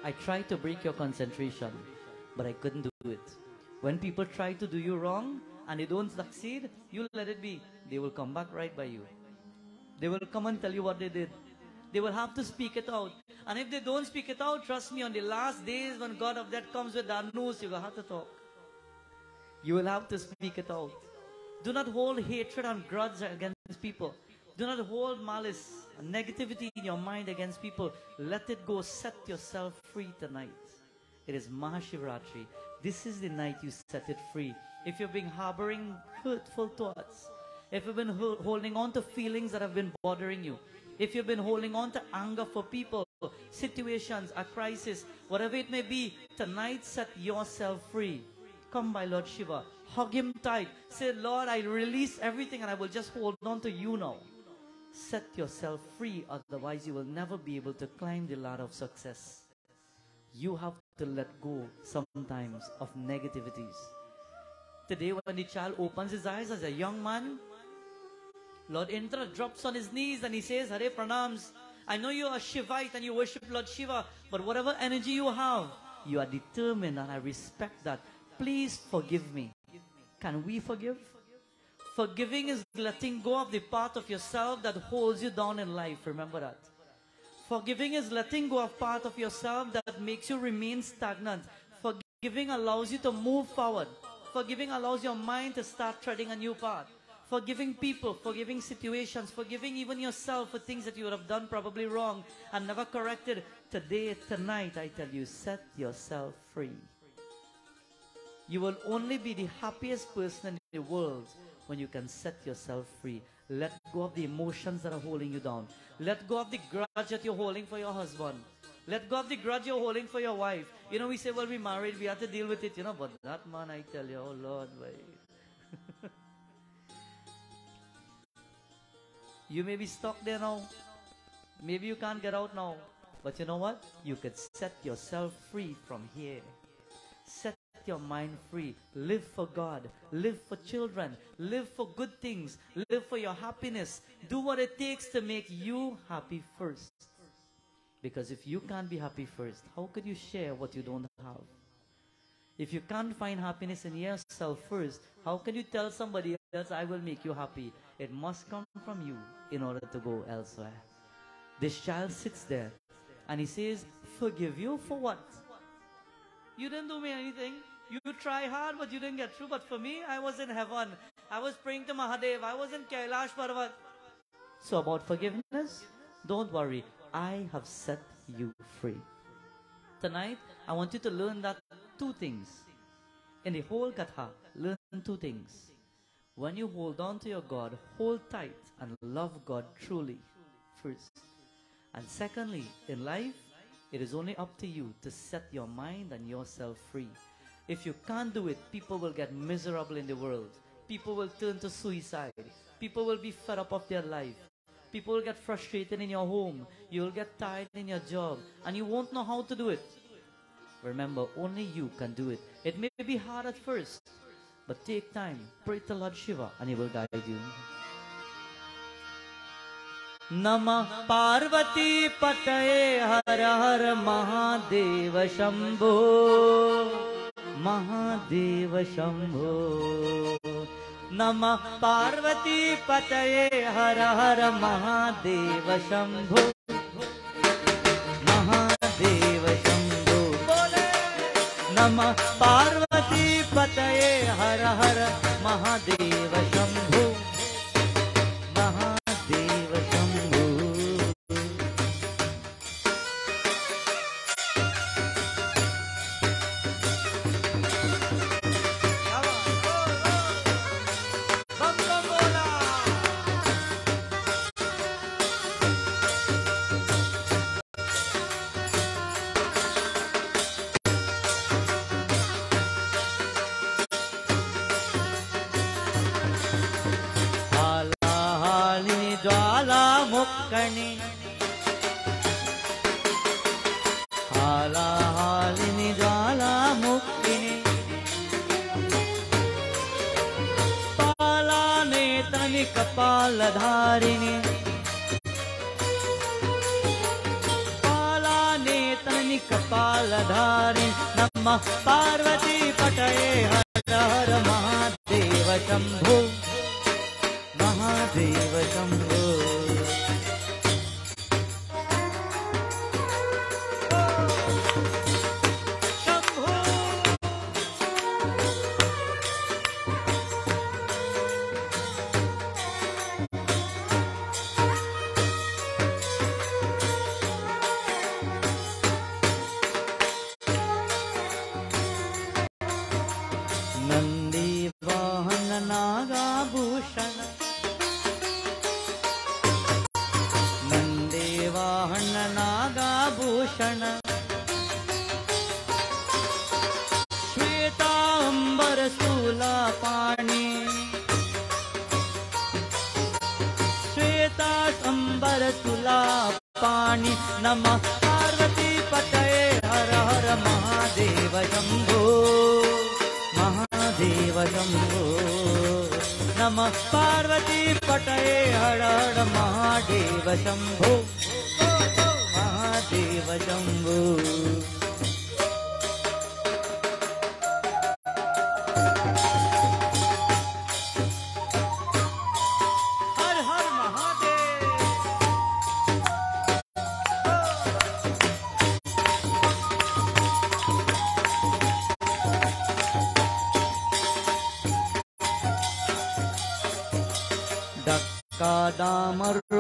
I tried to break your concentration, but I couldn't do it. When people try to do you wrong and they don't succeed, you let it be. They will come back right by you. They will come and tell you what they did. They will have to speak it out. And if they don't speak it out, trust me, on the last days when God of death comes with that news, you will have to talk. You will have to speak it out. Do not hold hatred and grudge against people. Do not hold malice and negativity in your mind against people. Let it go. Set yourself free tonight. It is Maha Shivratri. This is the night you set it free. If you've been harboring hurtful thoughts, if you've been holding on to feelings that have been bothering you, if you've been holding on to anger for people, situations, a crisis, whatever it may be, tonight set yourself free. Come by Lord Shiva. Hug him tight. Say, Lord, I release everything and I will just hold on to you now. Set yourself free, otherwise you will never be able to climb the ladder of success. You have to let go sometimes of negativities. Today when the child opens his eyes as a young man, Lord Indra drops on his knees and he says, Hare Pranams, I know you are Shivite and you worship Lord Shiva, but whatever energy you have, you are determined and I respect that. Please forgive me. Can we forgive? Forgiving is letting go of the part of yourself that holds you down in life. Remember that. Forgiving is letting go of part of yourself that makes you remain stagnant. Forgiving allows you to move forward. Forgiving allows your mind to start treading a new path. Forgiving people, forgiving situations, forgiving even yourself for things that you would have done probably wrong and never corrected. Today, tonight, I tell you, set yourself free. You will only be the happiest person in the world when you can set yourself free. Let go of the emotions that are holding you down. Let go of the grudge that you're holding for your husband. Let go of the grudge you're holding for your wife. You know, we say, well, we married, we have to deal with it, you know, but that man, I tell you, oh Lord, wait. You may be stuck there now. Maybe you can't get out now. But you know what? You could set yourself free from here. Set your mind free. Live for God. Live for children. Live for good things. Live for your happiness. Do what it takes to make you happy first. Because if you can't be happy first, how could you share what you don't have? If you can't find happiness in yourself first, how can you tell somebody else, I will make you happy? It must come from you in order to go elsewhere. This child sits there and he says, forgive you for what? You didn't do me anything. You try hard, but you didn't get through. But for me, I was in heaven. I was praying to Mahadev. I was in Kailash Parvat. So about forgiveness, don't worry, I have set you free. Tonight, I want you to learn that two things. In the whole Katha, learn two things. When you hold on to your God, hold tight and love God truly, first. And secondly, in life, it is only up to you to set your mind and yourself free. If you can't do it, people will get miserable in the world. People will turn to suicide. People will be fed up of their life. People will get frustrated in your home. You will get tired in your job. And you won't know how to do it. Remember, only you can do it. It may be hard at first, but take time. Pray to Lord Shiva and He will guide you. Namah Parvati Pataye Har Har Mahadeva Shambho Mahadeva Shambho. Namah Parvati Pataye Har Har Mahadeva Shambho Mahadeva Shambho. Namah Parvati Pataye Har Har Mahadeva Shambho Mahadeva Shambho. Mukkani Hala halini jala mukkini Pala netani kapala dharini Pala netani kapala dharini. Namah Parvati Pataye Har Har Mahadeva Shambho Mahadeva Shambho. Namah Parvati Pataye Har Har Mahadeva Shambho Mahadeva Shambho. Namah Parvati Pataye Har Har Mahadeva Shambho Mahadeva Shambho.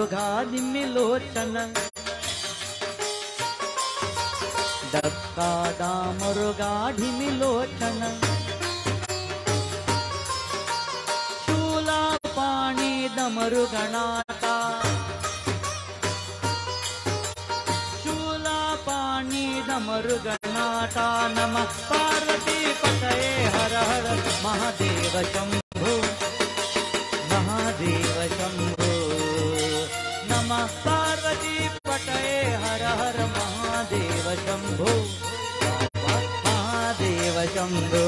Damadimilochan Dakka Damargadhimilochan Shula Pani Damaruganata Shula Pani Damaruganata. Namah Parvati Pataye Har Har Mahadeva Shambho Mahadeva Shambho. Namah Parvati Pataye Har Har Mahadeva Shambho Mahadeva Shambho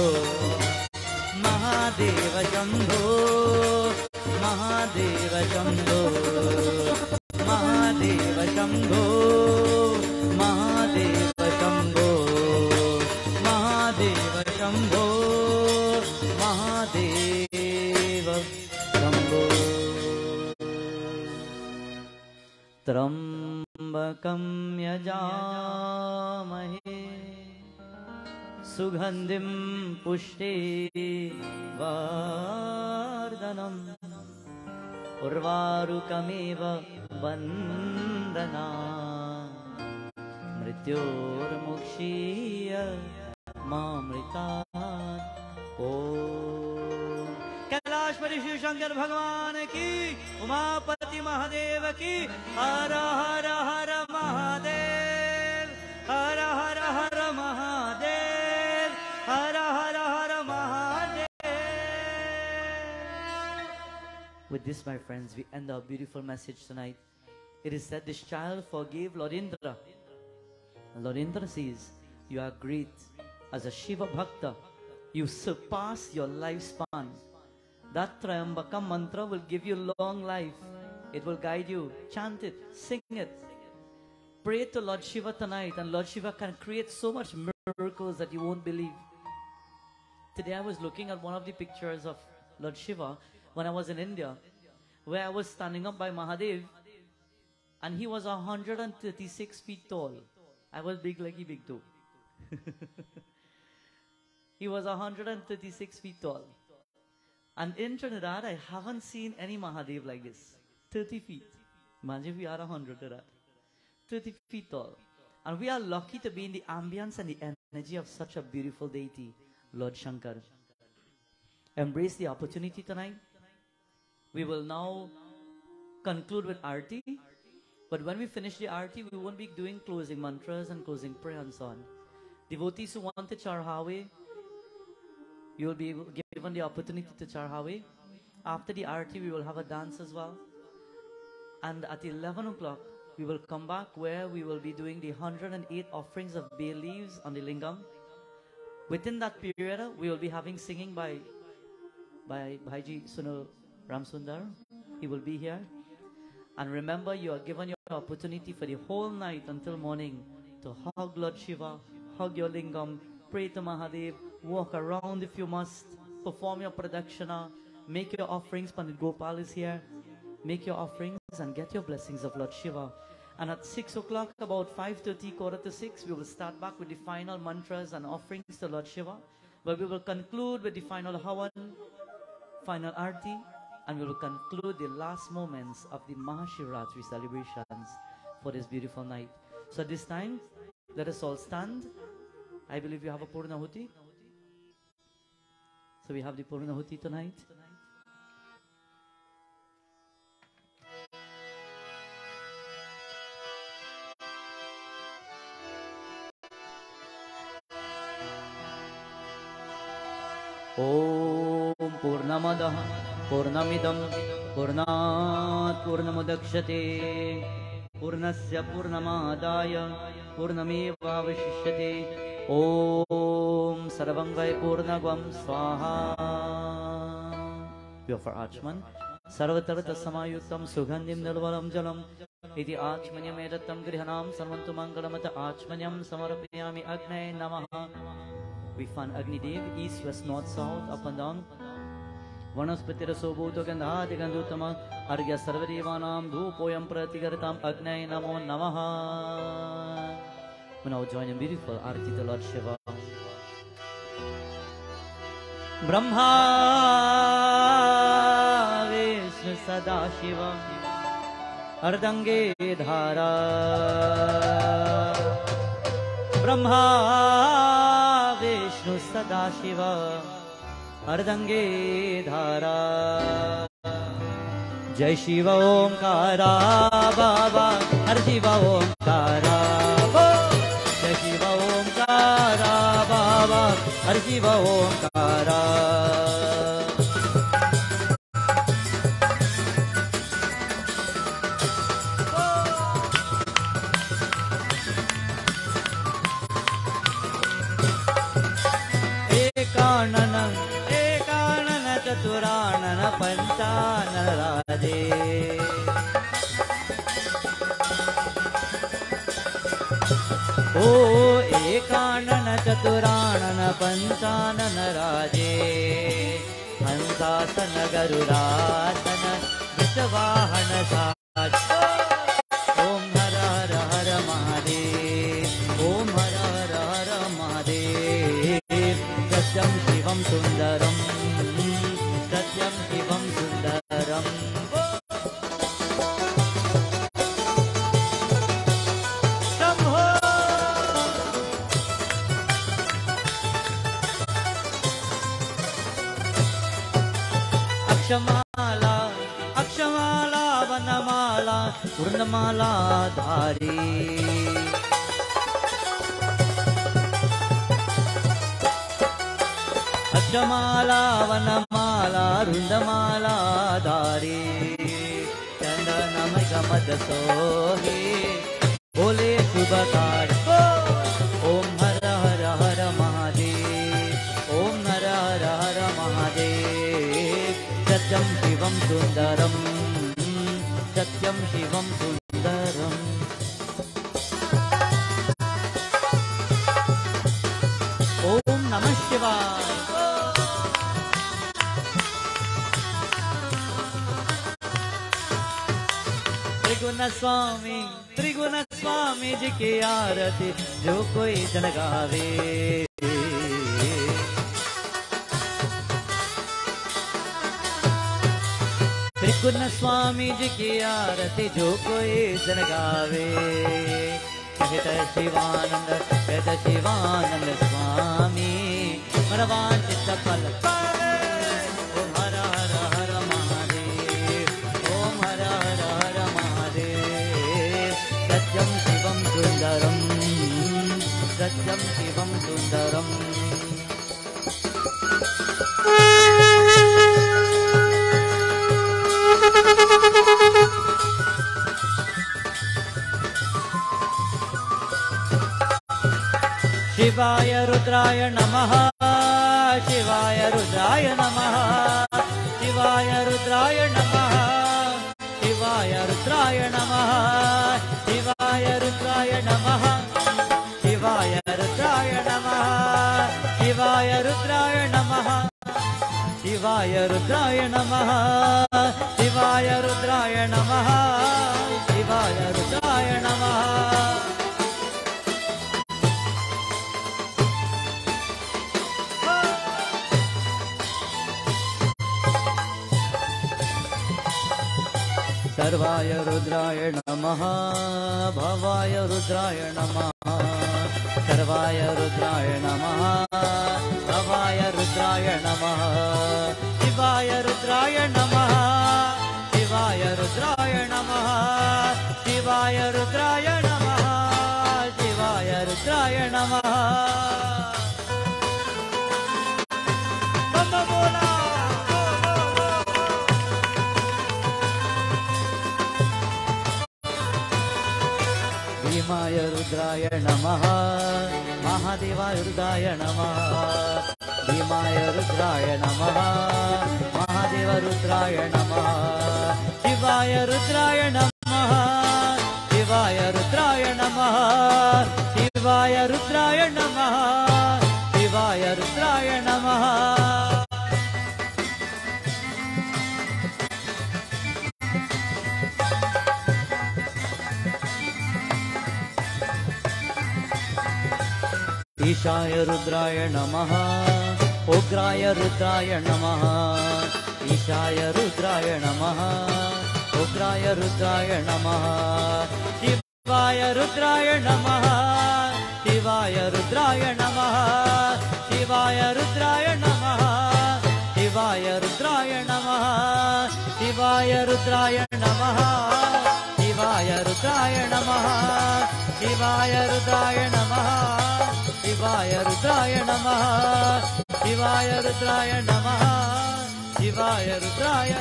Mahadeva Shambho Mahadeva Shambho Mahadeva Shambho Mahadeva Shambho Mahadeva Shambho Mahadeva Shambho. Trambakam yajamahe sugandhim pushti vardhanam उर्वारुकमेव वन्दना मृत्योर्मुक्षीय मामृतात् ओम। कैलाशपति शिव शंकर भगवान की, उमापति महादेव की, हर हर हर महादेव, हर हर हर महादेव, हर हर हर Mahadev. With this, my friends, we end our beautiful message tonight. It is said this child forgave Lord Indra. Lord Indra says, you are great. As a Shiva Bhakta, you surpass your lifespan. That Trayambaka mantra will give you long life. It will guide you. Chant it, sing it. Pray to Lord Shiva tonight, and Lord Shiva can create so much miracles that you won't believe. Today I was looking at one of the pictures of Lord Shiva when I was in India, where I was standing up by Mahadev, and he was 136 feet tall. I was big like he big too. He was 136 feet tall. And in Trinidad, I haven't seen any Mahadev like this. 30 feet. Imagine if we are 100 to that. 30 feet tall. And we are lucky to be in the ambience and the energy of such a beautiful deity, Lord Shankar. Embrace the opportunity tonight. We will now conclude with Aarti. But when we finish the Aarti, we won't be doing closing mantras and closing prayer and so on. Devotees who want to Charhawe, you will be given the opportunity to Charhawe. After the Aarti, we will have a dance as well. And at 11 o'clock, we will come back where we will be doing the 108 offerings of bay leaves on the lingam. Within that period, we will be having singing by Bhaiji Sunil Ramsundar. He will be here. And remember, you are given your opportunity for the whole night until morning to hug Lord Shiva, hug your lingam, pray to Mahadev, walk around if you must, perform your pradakshina, make your offerings. Pandit Gopal is here. Make your offerings and get your blessings of Lord Shiva. And at 6 o'clock, about 5:30, quarter to 6, we will start back with the final mantras and offerings to Lord Shiva. But we will conclude with the final Havan, final Aarti, and we will conclude the last moments of the Maha Shivratri celebrations for this beautiful night. So at this time, let us all stand. I believe you have a Purnahuti. So we have the Purnahuti tonight. Om Purnamadah Purnamidam Purnat Purnamudakshate Purnasya Purnamadaya Purnamevavashishyate Om Sarvangvai Purnagvam Swaha. We offer Achman Sarvatarata Samayuktam Sugandhim Nirvalam Jalam Iti Achmanyam Edatam Grihanam Sarvantu Mangalamata Achmanyam Samarapyami Agnay Namaha. We find Agni Dev, east, west, north, south, up and down. Vanaspatira Sobhuto Gandhati Gandhutama Argya Sarvadevanam Dhupoyam Pratigartam Agnay Namo Namaha. We now join in beautiful Aarti to Lord Shiva. Brahma Vishnu Sadashiva Ardange Dhara Brahma Vishnu Sadashiva Ardange Dhara. Jai Shiva Omkara Baba Har Shiva Omkara. Jai Shiva Omkara Baba Har Shiva Omkara. Ekanana Chaturanana Pantanarade. Oh, Ekanana Chaturanana Pantanarade. Hansasana Garurasana Vishwahana Saj. Om Hara Hara Hara Mahadev. Om Hara Hara Hara Mahadev. Satyam Shivam Sundaram. Satyam Shivam Sundaram. अक्षमाला अक्षमाला वनमाला पूर्णमाला धारी अक्षमाला वनमाला रुंदमाला धारी चंदनमय गमद सोहे बोले शुभकार ओम हर हर हर महादेव ओम हर हर हर महादेव सत्यम शिवम सुंदरम सत्यम शिवम सुंदरम ओम नमः शिवाय त्रिगुण स्वामी जी की आरती जो कोई जन गावे त्रिगुण स्वामी जी की आरती जो कोई जन गावे कहत शिवानंद स्वामी मनवांचित फल ओम हर हर हर महादेव ओम हर हर हर महादेव सत्यम शिवम सुंदरम सत्यम शिवम सुंदरम शिवाय रुद्राय नमः शिवाय रुद्राय नमः शिवाय रुद्राय नमः शिवाय रुद्राय नमः शिवाय रुद्राय नमः शिवाय रुद्राय नमः शिवाय रुद्राय नमः शिवाय रुद्राय नमः शिवाय रुद्राय नमः शिवाय रुद्राय नमः सर्वाय रुद्राय नमः भवाय रुद्राय नमः सर्वाय रुद्राय नमः भवाय रुद्राय नमः शिवाय रुद्राय नमः शिवाय रुद्राय नमः शिवाय रुद्राय नमः शिवाय रुद्राय नमः भीमाय रुद्राय नमः महादेवाय रुद्राय नमः भीमाय रुद्राय नमः महादेव रुद्राय नमः शिवाय रुद्राय नमः शिवाय रुद्राय नमः शिवाय रुद्राय नमः शिवाय रुद्राय नमः ईशाय रुद्राय नमः उग्राय रुद्राय नमः ईशाय रुद्राय नमः उग्राय रुद्राय नमः शिवाय रुद्राय नमः शिवाय रुद्राय नमः शिवाय रुद्राय नमः शिवाय रुद्राय नमः शिवाय रुद्राय नमः शिवाय रुद्राय नमः शिवाय रुद्राय नमः शिवाय रुद्राय नमः शिवाय रुद्राय नमः शिवाय रुद्राय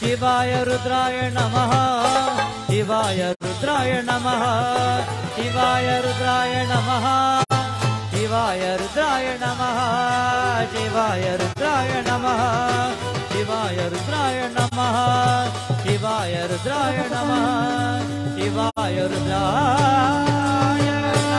शिवाय रुद्राय नमः शिवाय रुद्राय नमः शिवाय रुद्राय नमः शिवाय रुद्राय नमः शिवाय रुद्राय नमः शिवाय रुद्राय नमः शिवाय रुद्राय नमः शिवाय रुद्राय नमः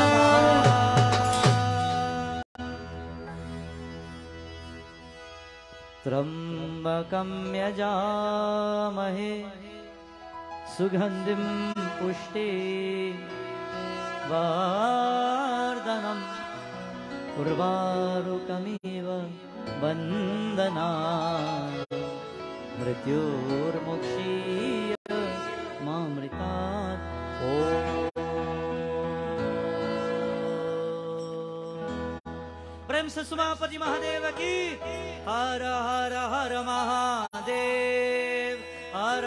त्र्यंबकं यजामहे सुगंधिं पुष्टिवर्धनम् उर्वारुकमिव बंधना मृत्युर्मुक्षीय मामृतात् प्रेम से सुमापति महादेव की हर हर हर महादेव हर